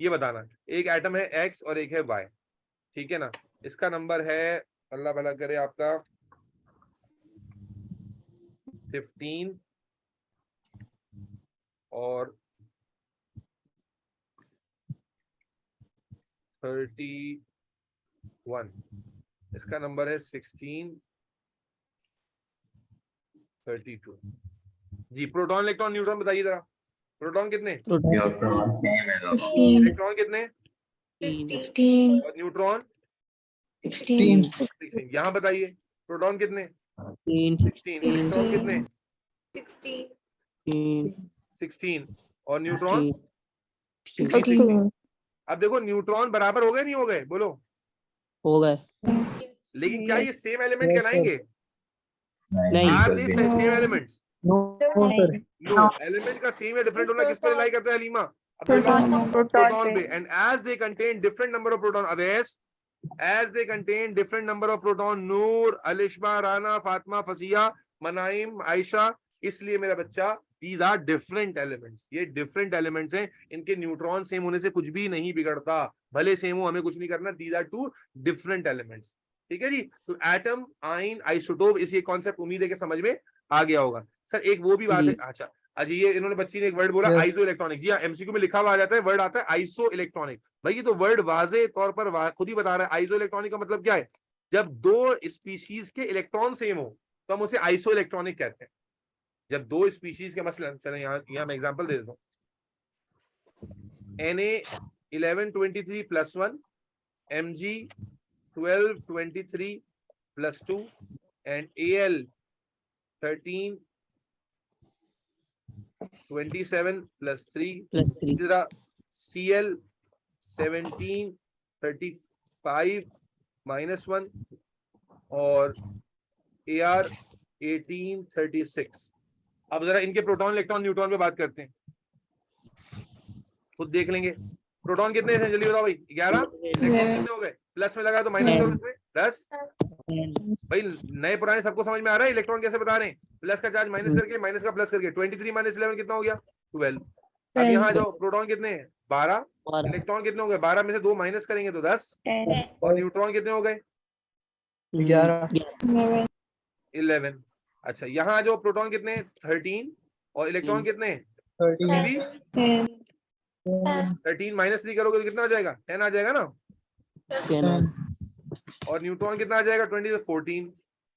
ये बताना, एक एटम है एक्स और एक है वाई, ठीक है ना? इसका नंबर है, अल्लाह भला करे आपका, 15 और 31। इसका नंबर है 16 32। जी प्रोटॉन इलेक्ट्रॉन न्यूट्रॉन बताइए जरा। प्रोटॉन कितने? न्यूट्रॉन सेम है दोनों। 15. इलेक्ट्रॉन कितने? 15. और न्यूट्रॉन 16. 16। यहाँ बताइए प्रोटॉन कितने? 16। 16. इलेक्ट्रॉन कितने? 16. 16। और न्यूट्रॉन 16। अब देखो न्यूट्रॉन बराबर हो गए नहीं हो गए? बोलो। हो गए। लेकिन क्या ये सेम एलिमेंट कहलाएंगे? नहीं। Are they same elements? No sir no. Element का सेम या डिफरेंट होना किस पे रिलाई करता है हलीमा? Proton. प्रोटॉन पे। And as they contain different number of proton, Awais as they contain different number of proton, Noor, Alishba, Rana, Fatima, Fasiya, Manaim, Ayesha, इसलिए मेरा बच्चा these are different elements। ये different elements हैं, इनके न्यूट्रॉन सेम होने से कुछ भी नहीं बिगड़ता, भले सेम हो हमें कुछ नहीं करना। these are two different elements। ठीक है जी। तो एटम, आयन, आइसोटोप, इस ये कॉन्सेप्ट उम्मीद है कि समझ में आ गया होगा। सर एक वो भी बात है, अच्छा अजी ये इन्होंने बच्ची ने एक वर्ड बोला आइसो इलेक्ट्रॉनिक। जी हाँ, एमसीक्यू में लिखा हुआ आ जाता है, वर्ड आता है आइसो इलेक्ट्रॉनिक। भाई ये तो वर्ड वाजे तौर पर खुद ही बता रहा है। आइसो इलेक्ट्रॉनिक का मतलब क्या है? जब दो स्पीशीज के इलेक्ट्रॉन सेम हो तो हम उसे आइसो इलेक्ट्रॉनिक कहते हैं। जब दो स्पीशीज के, मसलन चले यहाँ मैं एग्जांपल दे देता हूँ, Na1123+1, Mg1223+2, and Al 13 27 plus 3 plus 3 इसी तरह Cl 17 35 minus 1 और Ar 18 36। अब जरा इनके प्रोटॉन इलेक्ट्रॉन न्यूट्रॉन पे बात करते हैं, खुद देख लेंगे। प्रोटॉन कितने हैं जल्दी बताओ भाई? 11। इलेक्ट्रॉन कितने हो गए? प्लस में लगा तो माइनस करो इसमें 10। भाई नए पुराने सबको समझ में आ रहा है इलेक्ट्रॉन कैसे बता रहे हैं? प्लस का चार्ज माइनस करके, माइनस का प्लस करके 23 माइनस 11 कितना हो गया? 12। अब यहाँ जाओ, प्रोटॉन कितने हैं? 12। इलेक्ट्रॉन कितने हो गए? 12 में से 2 माइनस करेंगे तो 10। और न्यूट्रॉन कितने हो गए? 11। 11। अच्छा यहाँ जो प्रोटॉन कितने हैं? 13। और इलेक्ट्रॉन कितने हैं? 13 माइनस 3 करोगे तो कितना आ जाएगा? 10 आ जाएगा ना। 10 और न्यूट्रॉन कितना आ जाएगा? 20 से 14।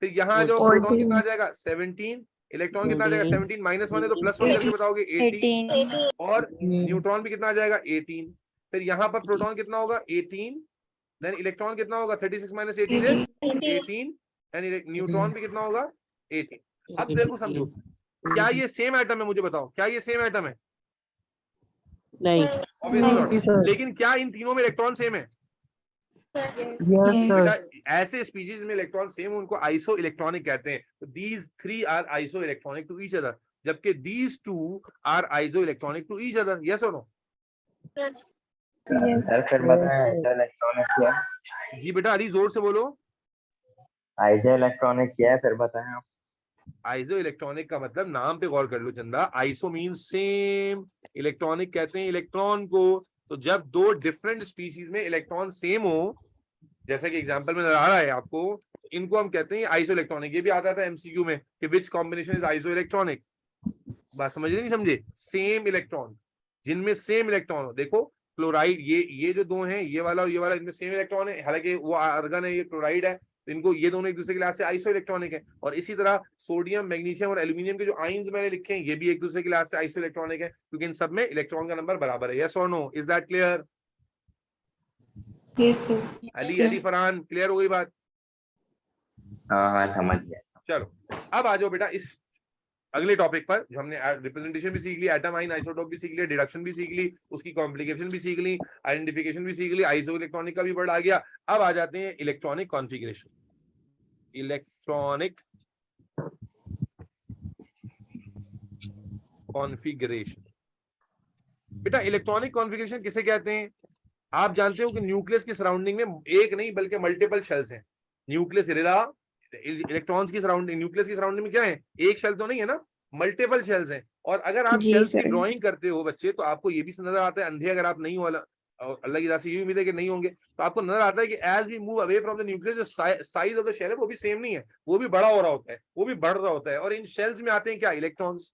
फिर यहाँ जो प्रोटॉन कितना आ जाएगा? 17। इलेक्ट्रॉन कितना आ जाएगा? 17 माइनस 1 है तो प्लस 1 करके बताओगे 18। और न्यूट्रॉन भी कितना आ जाएगा? 18। फिर यहाँ पर प्रोटॉन कितना होगा? 18। देन इलेक्ट्रॉन कितना होगा? 36 माइनस 18 इज 18। एंड न्यूट्रॉन भी कितना होगा? 18। अब देखो समझो, क्या ये सेम एटम है? मुझे बताओ, क्या ये सेम एटम है? नहीं Obviously not। लेकिन क्या इन तीनों में इलेक्ट्रॉन सेम है? बेटा ऐसे स्पीशीज में इलेक्ट्रॉन सेम, उनको आइसो इलेक्ट्रॉनिक कहते हैं। तो these 3 are isoelectronic to each other, जबकि these 2 are isoelectronic to each other. Yes और नो? सर फिर बताएं आइसो इलेक्ट्रॉनिक क्या है? जी बेटा अली जोर से बोलो। आइसो इलेक्ट्रॉनिक क्या है फिर बताएं आप। आइसो इलेक्ट्रॉनिक का मतलब, नाम पे गौर कर लो चंदा। आइसो मीन सेम, इलेक्ट्रॉनिक कहते हैं इलेक्ट्रॉन को। तो जब दो डिफरेंट स्पीशीज में इलेक्ट्रॉन सेम हो, जैसा कि एग्जांपल में नजर आ रहा है आपको, इनको हम कहते हैं आइसो इलेक्ट्रॉनिक। ये भी आता था एमसीक्यू में कि which combination is iso electronic. बात समझ नहीं समझे? सेम इलेक्ट्रॉन, जिनमें सेम इलेक्ट्रॉन हो। देखो क्लोराइड, ये जो दो हैं, ये वाला और ये वाला, इनमें सेम इलेक्ट्रॉन है, हालांकि वो आर्गन है, ये क्लोराइड है। तो इनको, ये दोनों एक दूसरे के लिहाज से आइसो इलेक्ट्रॉनिक है। और इसी तरह सोडियम, मैग्नीशियम और एल्यूमिनियम के जो आयंस मैंने लिखे हैं, ये भी एक दूसरे के लिहाज से आइसो इलेक्ट्रॉनिक है, क्योंकि इन सब में इलेक्ट्रॉन का नंबर बराबर है। यस और no? Is that clear? Yes, sir. Ali Farhan, clear हो गई बात? हाँ समझ गया। चलो अब आ जाओ बेटा इस अगले टॉपिक पर, जो हमने रिप्रेजेंटेशन भी सीख ली, एटम आइन आइसोटोप भी सीख लिया, डिडक्शन भी सीख ली, उसकी कॉम्प्लिकेशन भी सीख ली, आइडेंटिफिकेशन भी सीख ली, आइसो इलेक्ट्रॉनिक का भी वर्ड आ गया। अब आ जाते हैं इलेक्ट्रॉनिक कॉन्फ़िगरेशन। इलेक्ट्रॉनिक कॉन्फ़िगरेशन बेटा, इलेक्ट्रॉनिक कॉन्फ़िगरेशन किसे कहते हैं? आप जानते हो कि न्यूक्लियस की सराउंडिंग में एक नहीं बल्कि मल्टीपल शेल्स हैं। न्यूक्लियस इरेदा, इलेक्ट्रॉन्स की सराउंडिंग, न्यूक्लियस की सराउंडिंग में क्या है? एक शेल तो नहीं है ना, मल्टीपल शेल्स हैं। और अगर आप शेल्स की ड्राइंग करते हो बच्चे, तो आपको ये भी नजर आता है, अंधे अगर आप नहीं हो, अल्लाह की से ये उम्मीद है कि नहीं होंगे, तो आपको नजर आता है कि as we move away from the nucleus, जो साइज ऑफ द शेल है वो भी सेम नहीं है, वो भी बड़ा हो रहा होता है, वो भी बढ़ रहा होता है। और इन शेल्स में आते हैं क्या? इलेक्ट्रॉन्स।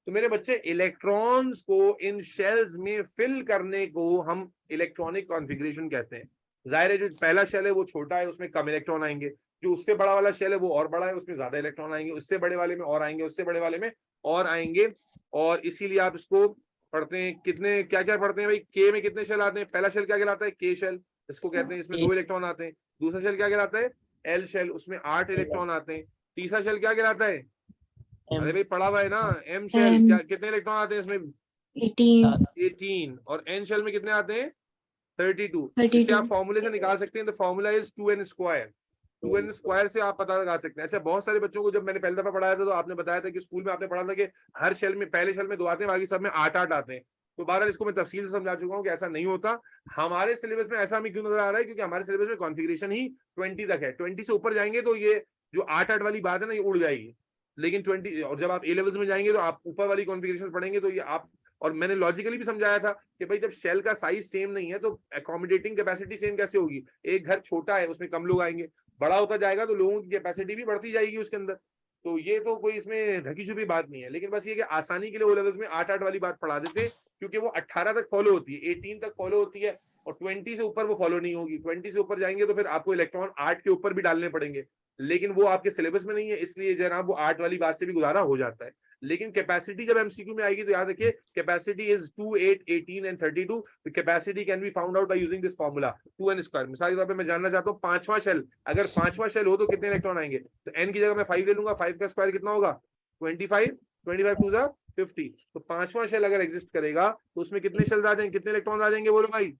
तो मेरे बच्चे, इलेक्ट्रॉन्स को इन शेल्स में फिल करने को हम इलेक्ट्रॉनिक कॉन्फ़िगरेशन कहते हैं। जाहिर है जो पहला शेल है वो छोटा है, उसमें कम इलेक्ट्रॉन आएंगे। जो उससे बड़ा वाला शेल है वो और बड़ा है, उसमें ज्यादा इलेक्ट्रॉन आएंगे। उससे बड़े वाले में और आएंगे, उससे बड़े वाले में और आएंगे। और इसीलिए आप इसको पढ़ते हैं, कितने क्या क्या पढ़ते हैं भाई? के में कितने शेल आते हैं? पहला शेल क्या कहलाता है? के शेल, इसको कहते हैं, इसमें 2 इलेक्ट्रॉन आते हैं। दूसरा शेल क्या कहलाता है? एल शेल, उसमें 8 इलेक्ट्रॉन आते हैं। तीसरा शेल क्या कहलाता है? अरे भाई पढ़ा हुआ है ना, एम शेल, क्या कितने इलेक्ट्रॉन आते हैं इसमें? 18। और एन शेल में कितने आते हैं? 32। इससे आप फॉर्मूले से निकाल सकते हैं। तो formula is 2n square. 2n square से आप पता लगा सकते हैं। अच्छा, बहुत सारे बच्चों को जब मैंने पहली दफा पढ़ाया था तो आपने बताया था कि स्कूल में आपने पढ़ा था कि हर शेल में, पहले शेल में 2 आते हैं, बाकी सब में 8 आते हैं। तो बहरहाल इसको मैं तफसील से समझा चुका हूँ कि ऐसा नहीं होता। हमारे सिलेबस में ऐसा हमें क्यों नजर आ रहा है? क्योंकि हमारे सिलेबस में कॉन्फ़िगरेशन ही 20 तक है। 20 से ऊपर जाएंगे तो ये जो 8 वाली बात है ना, ये उड़ जाएगी। लेकिन 20, और जब आप ए लेवल्स में जाएंगे तो आप ऊपर वाली कॉन्फ़िगरेशन पढ़ेंगे तो ये आप, और मैंने लॉजिकली भी समझाया था कि भाई जब शेल का साइज सेम नहीं है तो अकोमोडेटिंग कैपेसिटी सेम कैसे होगी? एक घर छोटा है, उसमें कम लोग आएंगे, बड़ा होता जाएगा तो लोगों की कैपेसिटी भी बढ़ती जाएगी उसके अंदर। तो ये तो कोई इसमें ढकी छुपी बात नहीं है। लेकिन बस ये कि आसानी के लिए वो लेवल्स में 8 वाली बात पढ़ा देते हैं, क्योंकि वो 18 तक फॉलो होती है, 18 तक फॉलो होती है, और 20 से ऊपर वो फॉलो नहीं होगी। 20 से ऊपर जाएंगे तो फिर आपको इलेक्ट्रॉन 8 के ऊपर भी डालने पड़ेंगे, लेकिन वो आपके सिलेबस में नहीं है, इसलिए जनाब वो 8 वाली बात से भी गुजारा हो जाता है। लेकिन कैपेसिटी जब एमसीक्यू में आएगी तो याद रखिए कैपेसिटी इज 2, 8, 18 एंड 32। तो capacity can be found out by using this formula 2n square. मिसाल के तौर पे मैं जानना चाहता हूँ पांचवा शेल, अगर पांचवा शेल हो तो कितने इलेक्ट्रॉन आएंगे, तो n की जगह मैं 5 ले लूंगा, 5 का स्क्वायर कितना होगा 25, 25 टू द 50। तो पांचवा शेल अगर एग्जिस्ट करेगा तो उसमें कितने शेल्स आ जाएंगे, कितने इलेक्ट्रॉन आ जाएंगे, बोलो भाई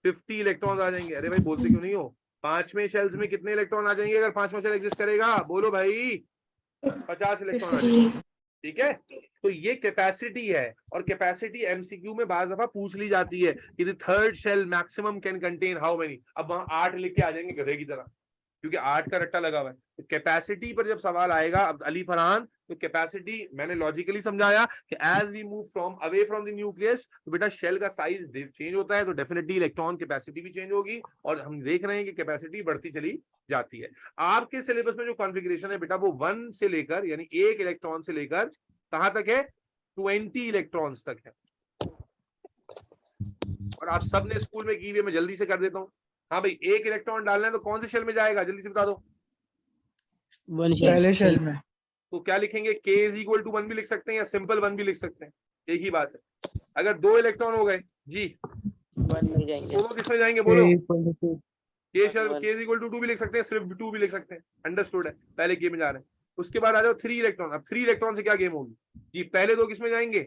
50 इलेक्ट्रॉन आ जाएंगे। अरे भाई बोलते क्यों नहीं हो, पांचवें शेल्स में कितने इलेक्ट्रॉन आ जाएंगे अगर पांचवा शेल एग्जिस्ट करेगा, बोलो भाई 50 इलेक्ट्रॉन आ जाएंगे। ठीक है, तो ये कैपेसिटी है, और कैपेसिटी एमसीक्यू में बार दफा पूछ ली जाती है कि the third shell maximum can contain how many. अब वहां 8 लिख के आ जाएंगे गधे की तरह, क्योंकि 8 का रट्टा लगा हुआ है। तो कैपेसिटी पर जब सवाल आएगा अब अली फरहान, तो कैपेसिटी मैंने लॉजिकली समझाया कि as we move from away from the nucleus, तो बेटा शेल का साइज चेंज होता है, तो डेफिनेटली इलेक्ट्रॉन कैपेसिटी भी चेंज होगी, और हम देख रहे हैं कि कैपेसिटी बढ़ती चली जाती है। आपके सिलेबस में जो कॉन्फ़िगरेशन है बेटा वो 1 से लेकर यानी 1 इलेक्ट्रॉन से लेकर कहां तक है, 20 इलेक्ट्रॉन्स तक है। और आप सब ने स्कूल में की हुई, मैं जल्दी से कर देता हूं। हाँ भाई, 1 इलेक्ट्रॉन डालना है तो कौन से शेल में जाएगा, जल्दी से बता दो। पहले शेल में। तो क्या लिखेंगे, k इज इक्वल टू 1 भी लिख सकते हैं या सिंपल 1 भी लिख सकते हैं, एक ही बात है। अगर 2 इलेक्ट्रॉन हो गए जी, 1 में जाएंगे, दोनों किसमें जाएंगे बोलो, k इज इक्वल टू 2 भी लिख सकते हैं, सिर्फ 2 भी लिख सकते हैं, अंडरस्टूड है। पहले k में जा रहे हैं, उसके बाद आ जाओ 3 इलेक्ट्रॉन। अब 3 इलेक्ट्रॉन से क्या गेम होगी जी, पहले 2 किसमें जाएंगे,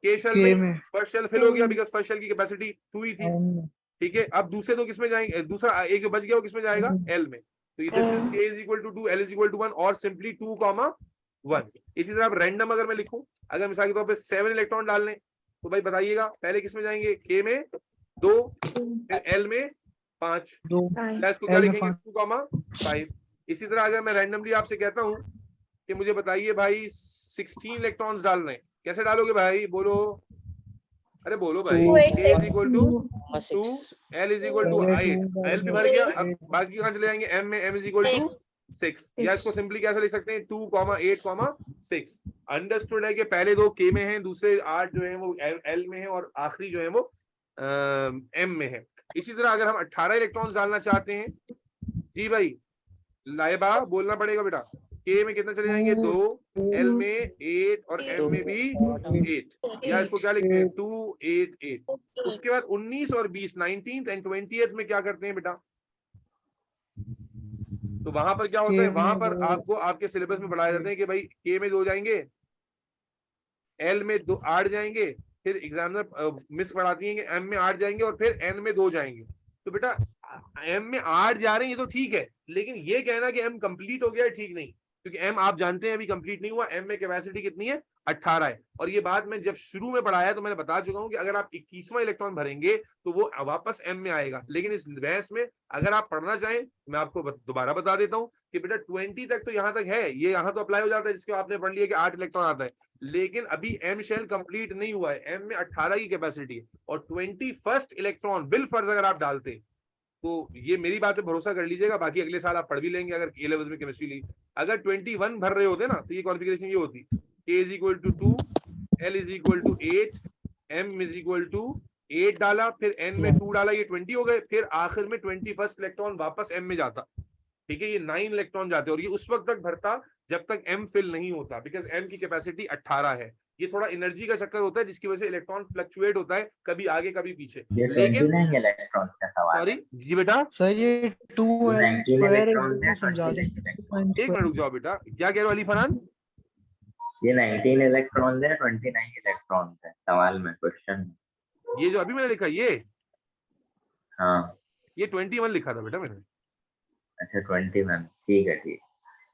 k शेल में, फर्स्ट शेल फिल हो गया बिकॉज फर्स्ट शेल की कैपेसिटी 2 ही थी। ठीक है, अब दूसरे 2 किसमें जाएंगे, दूसरा एक बच गया वो किसमें जाएगा, l में। तो this is k is equal to 2, l is equal to 1 और सिंपली 2, 1। इसी तरह अब रैंडम अगर मैं लिखूं, अगर मिसाल के तौर पे 7 इलेक्ट्रॉन डालने, तो भाई बताइएगा पहले किसमें जाएंगे, k में 2, फिर l में 5, इसको क्या लिखेंगे 2, 5। इसी तरह अगर मैं रैंडमली आपसे कहता हूं कि मुझे बताइए भाई 16 इलेक्ट्रॉन्स डालने, कैसे डालोगे भाई, बोलो, अरे बोलो भाई, k is equal to 2, l is equal to 8, l भी भर गया, अब बाकी कहां चले जाएंगे, m में, m इज इक्वल टू 6, या इसको सिंपली कैसे लिख सकते हैं 2, 8, 6। अंडरस्टूड है कि पहले 2 k में हैं, दूसरे 8 जो है वो l में है, और आखिरी जो है वो m में है। इसी तरह अगर हम 18 इलेक्ट्रॉन्स डालना चाहते हैं जी भाई, लाइबा बोलना पड़ेगा बेटा, k में कितने चले जाएंगे 2, l में 8 और m में भी 8, या इसको क्या लिखते हैं 2, 8, 8। उसके बाद 19 और 20 19th एंड 20th में क्या करते हैं बेटा, तो वहां पर क्या होता है, वहां पर आपको आपके सिलेबस में पढ़ाए जाते हैं कि भाई k में 2 जाएंगे, l में 2 8 जाएंगे, फिर एग्जामिनर मिस पढ़ाती है कि m में 8 जाएंगे और फिर n में 2 जाएंगे। तो बेटा m में 8 जा रहे हैं ये तो ठीक है, लेकिन ये कहना कि m कंप्लीट हो गया है ठीक नहीं, क्योंकि m आप जानते हैं अभी कंप्लीट नहीं हुआ, m में कैपेसिटी कितनी है 18 है। और ये बात मैं जब शुरू में पढ़ाया तो मैंने बता चुका हूं कि अगर आप 21वां इलेक्ट्रॉन भरेंगे तो वो वापस m में आएगा। लेकिन इस बहस में अगर आप पढ़ना चाहें मैं आपको दोबारा बता देता हूं कि बेटा 20 तक तो यहाँ तक है, ये यहाँ तो अप्लाई हो जाता है जिसके आपने पढ़ लिया कि 8 इलेक्ट्रॉन आता है, लेकिन अभी m शेल कंप्लीट नहीं हुआ है, m में 18 की कैपेसिटी है, और 21st इलेक्ट्रॉन बिल फर्ज अगर आप डालते तो ये मेरी बात पे भरोसा कर लीजिएगा, बाकी अगले साल आप पढ़ भी लेंगे अगर ए लेवल में केमिस्ट्री ली। अगर 21 भर रहे होते ना तो ये कॉन्फ़िगरेशन ये होती, k is equal to 2, l is equal to 8, m is equal to 8 डाला, फिर n में 2 डाला, ये 20 हो गए, फिर आखिर में 21st इलेक्ट्रॉन वापस m में जाता। ठीक है, ये 9 इलेक्ट्रॉन जाते और ये उस वक्त तक भरता जब तक m फिल नहीं होता, बिकॉज m की कैपेसिटी 18 है। ये थोड़ा एनर्जी का चक्कर होता है जिसकी वजह से इलेक्ट्रॉन फ्लक्चुएट होता है, कभी आगे कभी पीछे। लेकिन इलेक्ट्रॉन का सवाल सॉरी जी बेटा, सर ये 2n स्क्वायर समझा दें। एक मिनट रुक जाओ बेटा, क्या कह रहे हो अली फरहान, ये 19 इलेक्ट्रॉन है 29 इलेक्ट्रॉन है सवाल में, क्वेश्चन। ये जो अभी मैंने लिखा ये, हाँ ये 21 लिखा था बेटा मैंने। अच्छा 21, ठीक है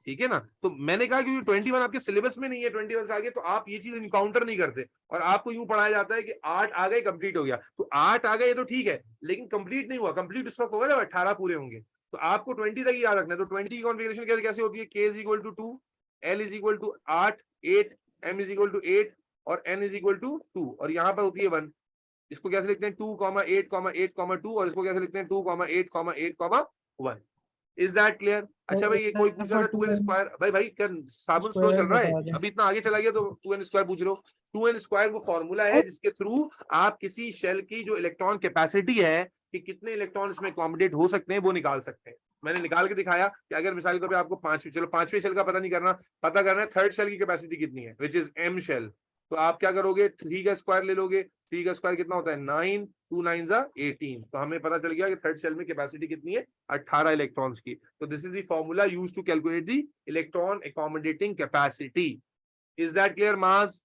ठीक है ना, तो मैंने कहा कि 21 आपके सिलेबस में नहीं है, 21 से आगे तो आप ये चीज इनकाउंटर नहीं करते, और आपको यूं पढ़ाया जाता है कि 8 आ गए कंप्लीट हो गया, तो 8 आ गए तो ठीक है, लेकिन कंप्लीट नहीं हुआ, कंप्लीट उस वक्त होगा जब 18 पूरे होंगे। तो आपको 20 तक ही याद रखना है। तो 20 की कॉन्फ़िगरेशन कैसे होती है, k is equal to 2, l is equal to 8, m is equal to 8 और n इज इक्वल टू 2, और यहाँ पर होती है 1। इसको कैसे लिखते हैं 2, 8, 8, 2, और इसको कैसे लिखते हैं 2, 8, 8, 1। Is that clear? अच्छा भाई, ये कोई पूछ रहा है 2n स्क्वायर, भाई क्या साबुन स्लो चल रहा है, अभी इतना आगे चला गया तो 2n स्क्वायर पूछ रहे हो। 2n स्क्वायर वो फॉर्मूला है जिसके थ्रू आप किसी शेल की जो इलेक्ट्रॉन कैपेसिटी है कि कितने इलेक्ट्रॉन इसमें अकोमोडेट हो सकते हैं वो निकाल सकते हैं। मैंने निकाल के दिखाया कि अगर मिसाल के तौर पे आपको पांचवें शेल का पता नहीं करना, पता करना है थर्ड शेल की कैपेसिटी कितनी है, विच इज एम शेल, तो आप क्या करोगे, 3 का स्क्वायर ले लोगे। 3 का स्क्वायर कितना होता है, 9, 2 9 18, तो हमें पता चल गया कि थर्ड शेल में कैपेसिटी कितनी है, 18 इलेक्ट्रॉन्स की। तो this is the formula used to calculate the electron accommodating capacity. Is that clear Maaz?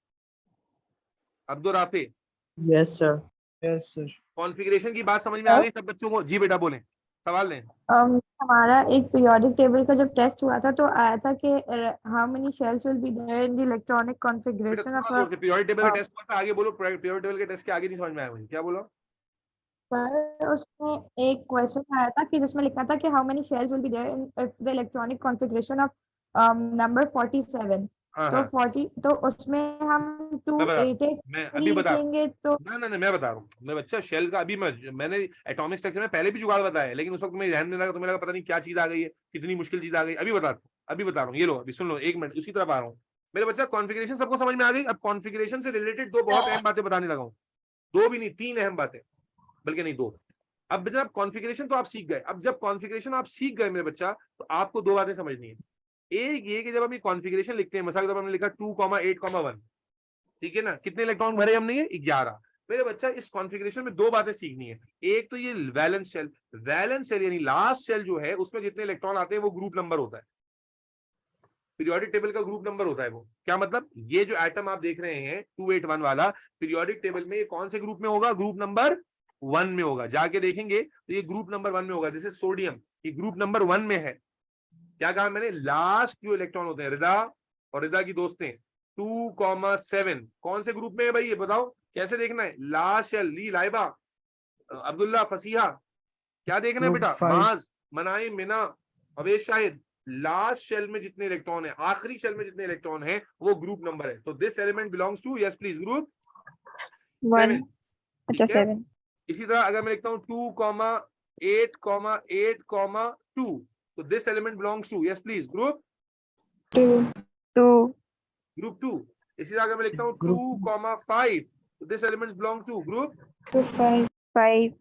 Abdul Rafay, yes sir. Yes sir. Configuration की बात समझ में आ गई सब बच्चों को? जी बेटा बोलें, सवाल लें। हमारा एक पीरियोडिक टेबल का जब टेस्ट हुआ था तो आया था कि how many shells will be there in the electronic configuration of a periodic table का टेस्ट हुआ था, आगे बोलो। पीरियोडिक टेबल के टेस्ट के आगे नहीं समझ में आया मुझे, क्या बोलो? सर उसमें एक क्वेश्चन आया था कि जिसमें लिखा था कि how many shells will be there in the electronic configuration of number 47। हाँ तो हाँ 40 तो उसमें हम मैं बता 288 मैं अभी बता लिखेंगे तो ना मैं बता रहा हूँ मैं बच्चा शेल का अभी मैंने एटॉमिक स्ट्रक्चर में पहले भी जुगाड़ बताया है, लेकिन उस वक्त मैं ध्यान देने लगा तो मुझे लगा पता नहीं क्या चीज आ गई है, कितनी मुश्किल चीज आ गई। अभी बता रहा हूँ, ये लो अभी सुन लो, 1 मिनट उसी तरफ आ रहा हूँ। मेरे बच्चा कॉन्फ़िगरेशन सबको समझ में आ गई। अब कॉन्फ़िगरेशन से रिलेटेड 2 बहुत अहम बातें बताने लगा हूँ, 2 भी नहीं 3 अहम बातें, बल्कि नहीं 2। अब जब कॉन्फ़िगरेशन तो आप सीख गए, अब जब कॉन्फ़िगरेशन आप सीख गए मेरे बच्चा, तो आपको 2 बातें समझनी है। एक ये कि जब हम ये कॉन्फ़िगरेशन लिखते हैं, मिसाल के तौर पर हमने लिखा 2,8,1, ठीक है ना, कितने इलेक्ट्रॉन भरे हमने, ये 11। मेरे बच्चा इस कॉन्फ़िगरेशन में 2 बातें सीखनी है। एक तो ये वैलेंस शेल यानी लास्ट शेल जो है उसमें जितने इलेक्ट्रॉन आते हैं वो ग्रुप नंबर होता है, पीरियोडिक टेबल का ग्रुप नंबर होता है वो। क्या मतलब, ये जो एटम आप देख रहे हैं 281 वाला, पीरियोडिक टेबल में ये कौन से ग्रुप में होगा, ग्रुप नंबर 1 में होगा। जाके देखेंगे तो ये ग्रुप नंबर 1 में होगा। जैसे सोडियम, ये ग्रुप नंबर 1 में है। क्या कहा मैंने, लास्ट जो इलेक्ट्रॉन होते हैं रिदा और रिदा की दोस्तें 2,7 कौन से ग्रुप में है भाई, ये बताओ कैसे देखना है। लास्ट शेल, ली लाइबा, अब्दुल्ला, फसीहा, क्या देखना है Group बेटा, 5। माज, मनाई, मिना, अवेश शाहिद, लास्ट शेल में जितने इलेक्ट्रॉन है, आखिरी शेल में जितने इलेक्ट्रॉन है वो ग्रुप नंबर है। तो this element belongs to, yes please, group 7। अच्छा 7। इसी तरह अगर मैं लिखता हूँ 2,8,8,2, तो this element belongs to, yes please, group 2 group 2। इसी तरह अगर मैं लिखता हूँ 2,5, तो this element belong to group 5 5।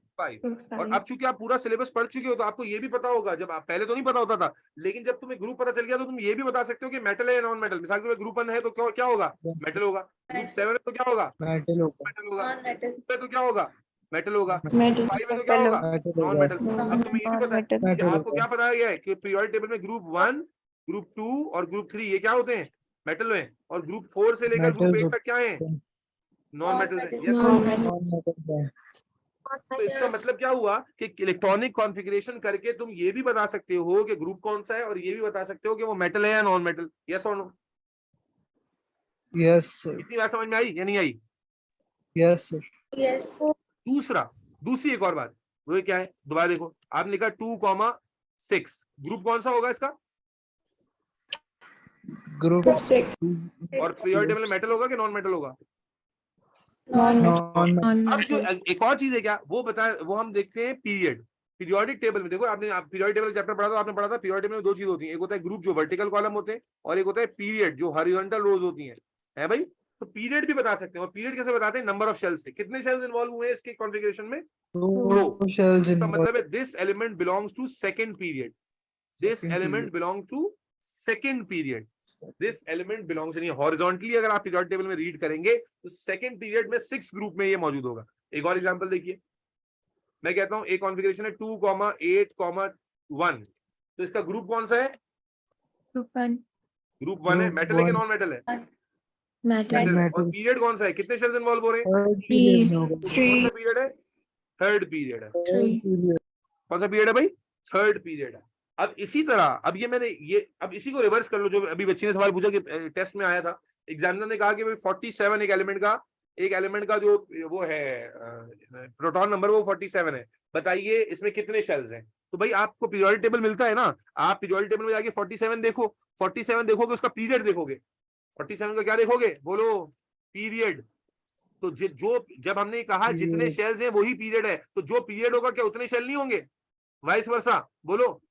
और अब चूंकि आप पूरा सिलेबस पढ़ चुके हो तो आपको ये भी पता होगा, जब आप पहले तो नहीं पता होता था, लेकिन जब तुम्हें ग्रुप पता चल गया तो तुम ये भी बता सकते हो कि मेटल है या नॉन मेटल। मिसाल के लिए ग्रुप 1 है तो क्या होगा, मेटल होगा। ग्रुप 7 है तो क्या होगा, मेटल होगा। मेटल होगा। ग्रुप है तो क्या होगा, मेटल होगा। मेटल 5 है तो क्या होगा, मेटल नॉन होगा। मेटल। अब तुम्हें ये भी पता है कि मेटल आपको होगा। क्या बताया गया है कि पीरियोडिक टेबल में ग्रुप 1, ग्रुप 2 और ग्रुप 3 ये क्या होते हैं, मेटल है, और ग्रुप 4 से लेकर ग्रुप 8 तक क्या है, नॉन मेटल है। यस, मेटल है। तो इसका मतलब क्या हुआ कि इलेक्ट्रॉनिक कॉन्फ़िगरेशन करके तुम ये भी बता सकते हो कि ग्रुप कौन सा है, और ये भी बता सकते हो कि वो मेटल है या नॉन मेटल। यस और नो? Yes sir. इतनी बात समझ में आई या नहीं आई? Yes sir. दूसरी एक और बात, वो क्या है, दोबारा देखो, आपने लिखा 2,6, ग्रुप कौन सा होगा इसका, ग्रुप 6। और पीरियोडिक टेबल में मेटल होगा कि नॉन मेटल होगा? नॉन अब जो एक और चीज है क्या, वो हम देखते हैं पीरियोडिक टेबल में। देखो आपने पीरियोडिक टेबल चैप्टर पढ़ा था, आपने पढ़ा था पीरियोडिक टेबल में 2 चीज होती है, एक होता है ग्रुप जो वर्टिकल कॉलम होते हैं, और एक होता है पीरियड जो हॉरिजॉन्टल रोज होती है भाई। तो पीरियड भी बता सकते हैं, और पीरियड कैसे बताते हैं, नंबर ऑफ शेल्स से। कितने शेल्स इन्वॉल्व हुए हैं इसके कॉन्फ़िगरेशन में, 2 शेल्स इसका मतलब है this element belongs to second period, this element belong to second period, this element belongs, यानी हॉरिजॉन्टली अगर आप पीरियोडिक टेबल में रीड करेंगे तो सेकंड पीरियड में 6 ग्रुप में ये मौजूद होगा। एक और एग्जांपल देखिए, मैं कहता हूं एक कॉन्फ़िगरेशन है 2,8,1, तो इसका ग्रुप कौन सा है, ग्रुप 1 है। मेटल है कि नॉन मेटल है, मेटल है। और पीरियड कौन सा है, कितने शेल्स इन्वॉल्व हो रहे हैं, कौन सा पीरियड है, थर्ड पीरियड है। कौन सा पीरियड है भाई, थर्ड पीरियड है। अब इसी तरह अब अब इसी को रिवर्स कर लो, जो अभी बच्ची ने सवाल पूछा कि टेस्ट में आया था, एग्जामिनर ने कहा कि भाई 47 एक एलिमेंट का जो वो है प्रोटॉन नंबर वो 47 है, बताइए इसमें कितने शेल्स हैं। तो भाई आपको पीरियोडिक टेबल मिलता है ना, आप पीरियोडिक टेबल में जाके 47 देखो, 47 देखोगे उसका पीरियड देखोगे, 47 का क्या देखोगे, बोलो, पीरियड। तो जब हमने कहा जितने शेल्स हैं वही पीरियड है, तो जो पीरियड होगा क्या उतने शेल नहीं होंगे, वाइस वर्सा, बोलो।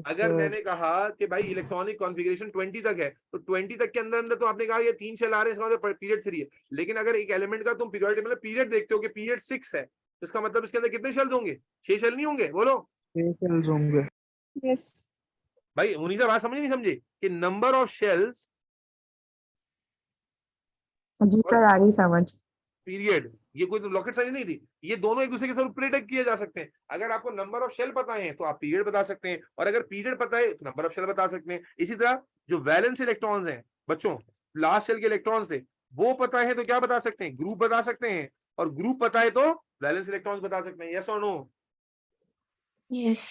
अगर मैंने कहा कि भाई इलेक्ट्रॉनिक कॉन्फ़िगरेशन 20 तक है, तो 20 तक के अंदर तो आपने कहा ये 3 शेल आ रहे हैं, इसका मतलब पीरियड 3 है। लेकिन अगर एक एलिमेंट का तुम पीरियड मतलब पीरियड देखते हो कि पीरियड 6 है, तो इसका मतलब इसके अंदर कितने शेल्स होंगे, 6 शेल नहीं होंगे, बोलो, 6 शेल्स होंगे। यस भाई मुनीसा बात समझे नहीं समझे कि नंबर ऑफ शेल्स जी सर, आ रही समझ। पीरियड, ये कोई तो रॉकेट साइंस नहीं थी, ये दोनों एक दूसरे के साथ प्रिडिक्ट किए जा सकते हैं। अगर आपको नंबर ऑफ शेल पता है तो आप पीरियड बता सकते हैं, और अगर पीरियड पता है तो नंबर ऑफ शेल बता सकते हैं। इसी तरह जो वैलेंस इलेक्ट्रॉन्स हैं बच्चों, लास्ट शेल के इलेक्ट्रॉन्स थे, वो पता है तो क्या बता सकते हैं, ग्रुप बता सकते हैं, और ग्रुप पता है तो वैलेंस इलेक्ट्रॉन्स बता सकते हैं। यस और नो? Yes.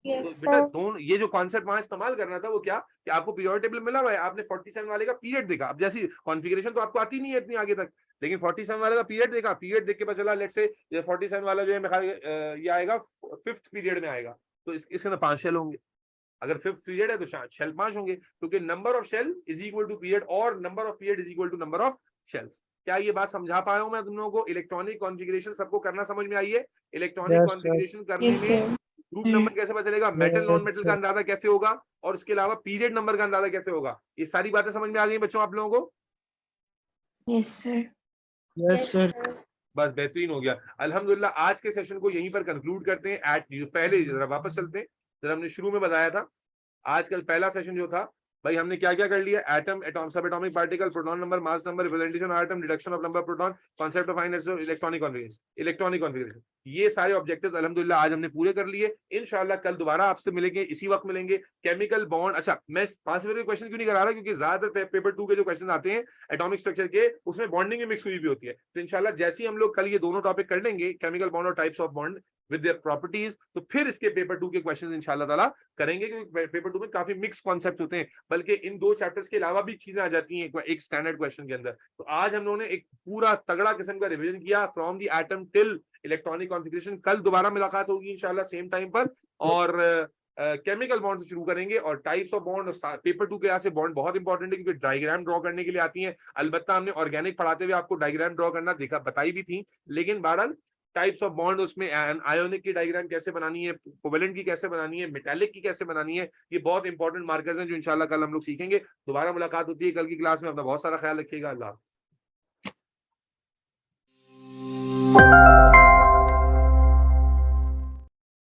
तो बेटा दोनों ये जो कॉन्सेप्ट वहां इस्तेमाल करना था वो क्या कि आपको पीरियोडिक टेबल मिला हुआ है, आपने 47 वाले का पीरियड देखा। अब जैसी कॉन्फ़िगरेशन तो आपको आती नहीं है इतनी आगे तक, लेकिन 47 वाले का पीरियड देखा, पीरियड देख के पता चला लेट्स से ये 47 वाला जो है मेरे ख्याल ये आएगा 5th पीरियड में आएगा, तो इसके अंदर 5 शेल होंगे। अगर 5th पीरियड है तो शेल 5 होंगे, क्योंकि number of shell is equal to period और number of period is equal to number of shells. क्या ये बात समझा पा रहा हूं मैं तुम लोगों को? इलेक्ट्रॉनिक कॉन्फ़िगरेशन सबको करना समझ में आई है? Electronic Yes, sir. कॉन्फ़िगरेशन करने Yes, में sir. ग्रुप नंबर कैसे पता चलेगा, मेटल Yes, नॉन मेटल का sir. अंदाजा कैसे होगा, और इसके अलावा पीरियड नंबर का अंदाजा कैसे होगा, ये सारी बातें समझ में आ गई बच्चों आप लोगों को? Yes, sir. Yes, sir. बस बेहतरीन हो गया। अल्हम्दुलिल्लाह आज के सेशन को यहीं पर कंक्लूड करते हैं। पहले जरा वापस चलते हैं, जरा हमने शुरू में बताया था आज कल पहला सेशन जो था भाई हमने क्या क्या कर लिया, एटम, एटॉम, सब atomic particle, proton number, mass number, representation of atom, deduction of number proton, concept of final electronic configuration, ये सारे ऑब्जेक्टिव्स अल्हम्दुलिल्लाह आज हमने पूरे कर लिए। इंशाल्लाह कल दोबारा आपसे मिलेंगे, इसी वक्त मिलेंगे। केमिकल बॉन्ड, अच्छा मैं 5 मिनट के क्वेश्चन क्यों नहीं करा रहा, क्योंकि ज्यादातर पेपर 2 के जो क्वेश्चन आते हैं एटॉमिक स्ट्रक्चर के, उसमें बॉन्डिंग भी मिक्स हुई भी होती है। तो इंशाल्लाह जैसे ही हम लोग कल ये दोनों टॉपिक कर लेंगे, केमिकल बॉन्ड और types of bond with their properties, तो फिर इसके पेपर 2 के क्वेश्चन इंशाल्लाह ताला करेंगे, क्योंकि पेपर 2 में काफी मिक्स कॉन्सेप्ट होते हैं, बल्कि इन 2 चैप्टर्स के अलावा भी चीजें आ जाती हैं एक स्टैंडर्ड क्वेश्चन के अंदर। तो आज हम लोगों ने एक पूरा तगड़ा किस्म का रिवीजन किया from the atom till electronic configuration. कल दोबारा मुलाकात होगी इंशाल्लाह सेम टाइम पर, और केमिकल बॉन्ड से शुरू करेंगे, और टाइप्स ऑफ बॉन्ड और पेपर 2 के यहाँ से बॉन्ड बहुत इंपॉर्टेंट है, क्योंकि डायग्राम ड्रॉ करने के लिए आती हैं। अलबत्ता हमने ऑर्गेनिक पढ़ाते हुए आपको डायग्राम ड्रॉ करना देखा बताई भी थी, लेकिन बहरहाल टाइप्स ऑफ बॉन्ड, उसमें आयोनिक की डायग्राम कैसे बनानी है, कोवेलेंट की कैसे बनानी है, मेटालिक की कैसे बनानी है, ये बहुत इंपॉर्टेंट मार्कर्स हैं जो इंशाल्लाह कल हम लोग सीखेंगे। दोबारा मुलाकात होती है कल की क्लास में, अपना बहुत सारा ख्याल रखिएगा। अल्लाह।